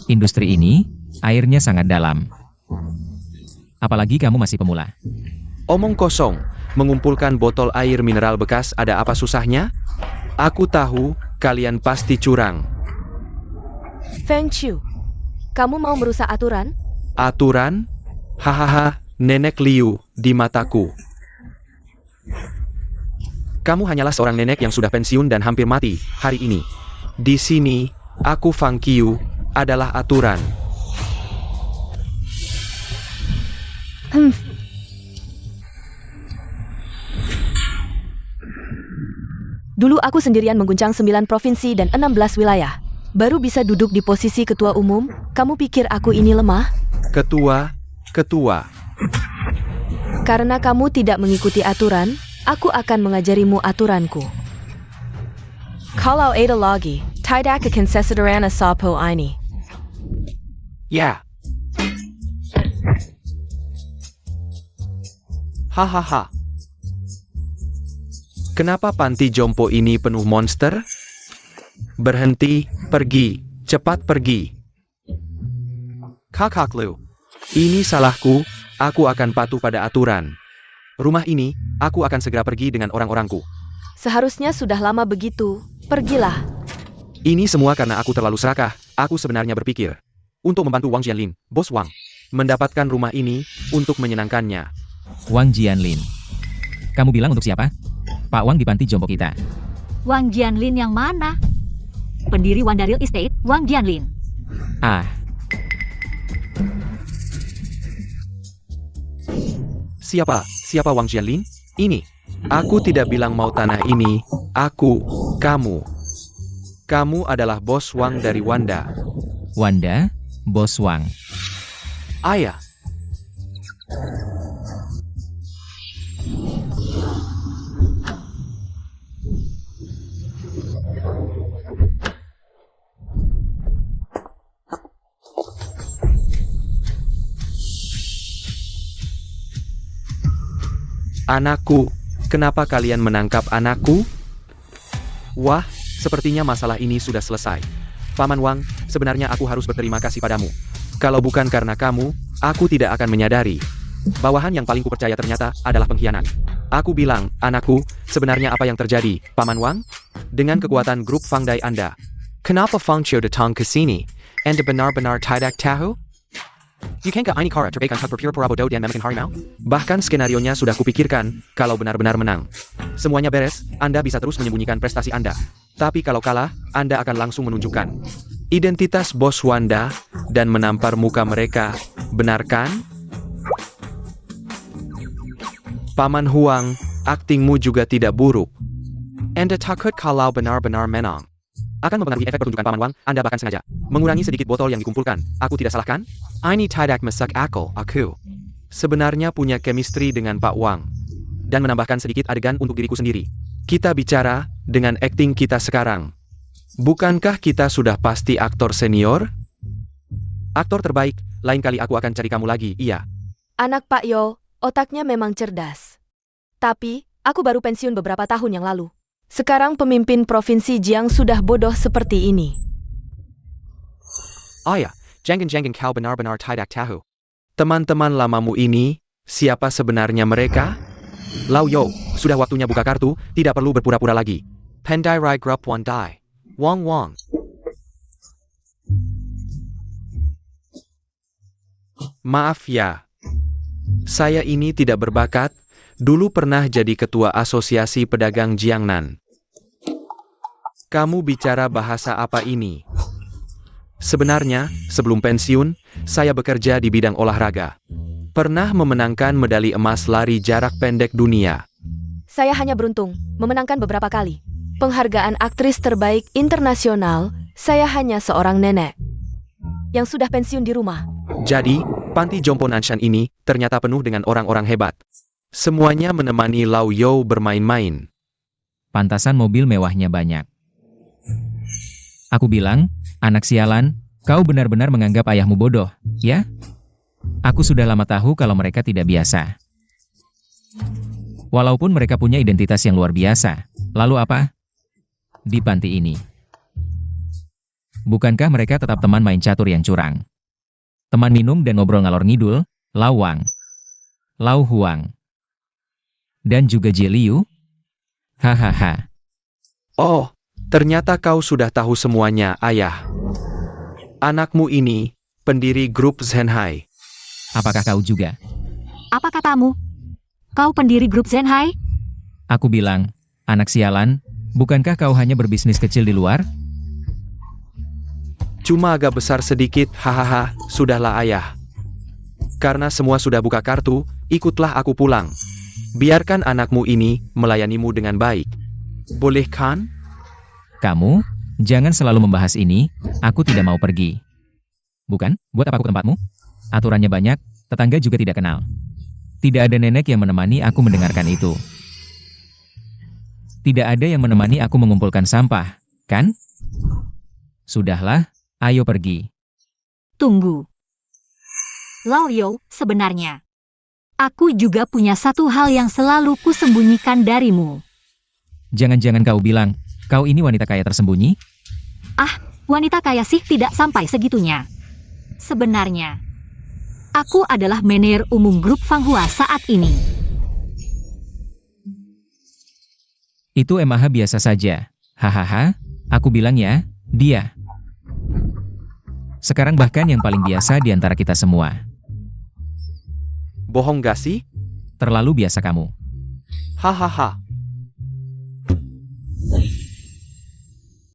Industri ini, airnya sangat dalam. Apalagi kamu masih pemula. Omong kosong, mengumpulkan botol air mineral bekas ada apa susahnya? Aku tahu, kalian pasti curang. Feng Qiu, kamu mau merusak aturan? Aturan? Hahaha, Nenek Liu, di mataku. Kamu hanyalah seorang nenek yang sudah pensiun dan hampir mati, hari ini. Di sini, aku Fang Qiu, adalah aturan. Dulu aku sendirian mengguncang 9 provinsi dan 16 wilayah. Baru bisa duduk di posisi ketua umum, kamu pikir aku ini lemah? Ketua. Karena kamu tidak mengikuti aturan, aku akan mengajarimu aturanku. Kalau ada lagi, tidak akan sesederhana sapo ini. Ya. Hahaha. Kenapa panti jompo ini penuh monster? Berhenti, pergi, cepat pergi. Kakak Lu, ini salahku, aku akan patuh pada aturan. Rumah ini, aku akan segera pergi dengan orang-orangku. Seharusnya sudah lama begitu, pergilah. Ini semua karena aku terlalu serakah, aku sebenarnya berpikir. Untuk membantu Wang Jianlin, Bos Wang. Mendapatkan rumah ini, untuk menyenangkannya. Wang Jianlin. Kamu bilang untuk siapa? Pak Wang di panti jompo kita. Wang Jianlin yang mana? Pendiri Wanda Real Estate, Wang Jianlin. Siapa Wang Jianlin? Ini. Aku tidak bilang mau tanah ini, kamu. Kamu adalah Bos Wang dari Wanda. Wanda, Bos Wang. Ayah. Anakku, kenapa kalian menangkap anakku? Wah, sepertinya masalah ini sudah selesai. Paman Wang, sebenarnya aku harus berterima kasih padamu. Kalau bukan karena kamu, aku tidak akan menyadari. Bawahan yang paling kupercaya ternyata adalah pengkhianat. Aku bilang, anakku, sebenarnya apa yang terjadi, Paman Wang? Dengan kekuatan grup Fang Dai Anda. Kenapa Fang Qiu datang ke sini? Anda benar-benar tidak tahu? Bukankah ini cara terbaik untuk berpura-pura bodoh dan memakan harimau? Bahkan skenarionya sudah kupikirkan, kalau benar-benar menang. Semuanya beres, Anda bisa terus menyembunyikan prestasi Anda. Tapi kalau kalah, Anda akan langsung menunjukkan identitas bos Wanda dan menampar muka mereka. Benar kan? Paman Huang, aktingmu juga tidak buruk. Anda takut kalau benar-benar menang? Akan mempengaruhi efek pertunjukan Paman Wang, Anda bahkan sengaja mengurangi sedikit botol yang dikumpulkan. Aku tidak salah kan? Ini tidak masuk akal, aku. Sebenarnya punya chemistry dengan Pak Wang. Dan menambahkan sedikit adegan untuk diriku sendiri. Kita bicara dengan akting kita sekarang. Bukankah kita sudah pasti aktor senior? Aktor terbaik, lain kali aku akan cari kamu lagi, iya. Anak Pak Yo, otaknya memang cerdas. Tapi, aku baru pensiun beberapa tahun yang lalu. Sekarang pemimpin Provinsi Jiang sudah bodoh seperti ini. Oh ya, jangan-jangan kau benar-benar tidak tahu. Teman-teman lamamu ini, siapa sebenarnya mereka? Lau Yo, sudah waktunya buka kartu, tidak perlu berpura-pura lagi. Pandai Rai Grup Wandai. Wang Wang. Maaf ya. Saya ini tidak berbakat, dulu pernah jadi ketua asosiasi pedagang Jiangnan. Kamu bicara bahasa apa ini? Sebenarnya, sebelum pensiun, saya bekerja di bidang olahraga. Pernah memenangkan medali emas lari jarak pendek dunia. Saya hanya beruntung, memenangkan beberapa kali. Penghargaan aktris terbaik internasional, saya hanya seorang nenek. Yang sudah pensiun di rumah. Jadi, panti jompo Nanshan ini ternyata penuh dengan orang-orang hebat. Semuanya menemani Lau Yo bermain-main. Pantasan mobil mewahnya banyak. Aku bilang, anak sialan, kau benar-benar menganggap ayahmu bodoh, ya? Aku sudah lama tahu kalau mereka tidak biasa. Walaupun mereka punya identitas yang luar biasa. Lalu apa? Di panti ini. Bukankah mereka tetap teman main catur yang curang? Teman minum dan ngobrol ngalor ngidul, Lau Wang, Lau Huang, dan juga Jie Liu? Hahaha. Oh, ternyata kau sudah tahu semuanya, ayah. Anakmu ini, pendiri grup Zenhai. Apakah kau juga? Apa katamu? Kau pendiri grup Zenhai? Aku bilang, anak sialan, bukankah kau hanya berbisnis kecil di luar? Cuma agak besar sedikit, hahaha, sudahlah ayah. Karena semua sudah buka kartu, ikutlah aku pulang. Biarkan anakmu ini melayanimu dengan baik. Boleh kan? Kamu, jangan selalu membahas ini, aku tidak mau pergi. Bukan, buat apa aku ke tempatmu? Aturannya banyak, tetangga juga tidak kenal. Tidak ada nenek yang menemani aku mendengarkan itu. Tidak ada yang menemani aku mengumpulkan sampah, kan? Sudahlah, ayo pergi. Tunggu. Lau Yo, sebenarnya. Aku juga punya satu hal yang selalu kusembunyikan darimu. Jangan-jangan kau bilang, kau ini wanita kaya tersembunyi? Ah, wanita kaya sih tidak sampai segitunya. Sebenarnya, aku adalah manajer umum grup Fanghua saat ini. Itu MH biasa saja. Hahaha, aku bilang ya, dia. Sekarang bahkan yang paling biasa di antara kita semua. Bohong gak sih? Terlalu biasa kamu. Hahaha.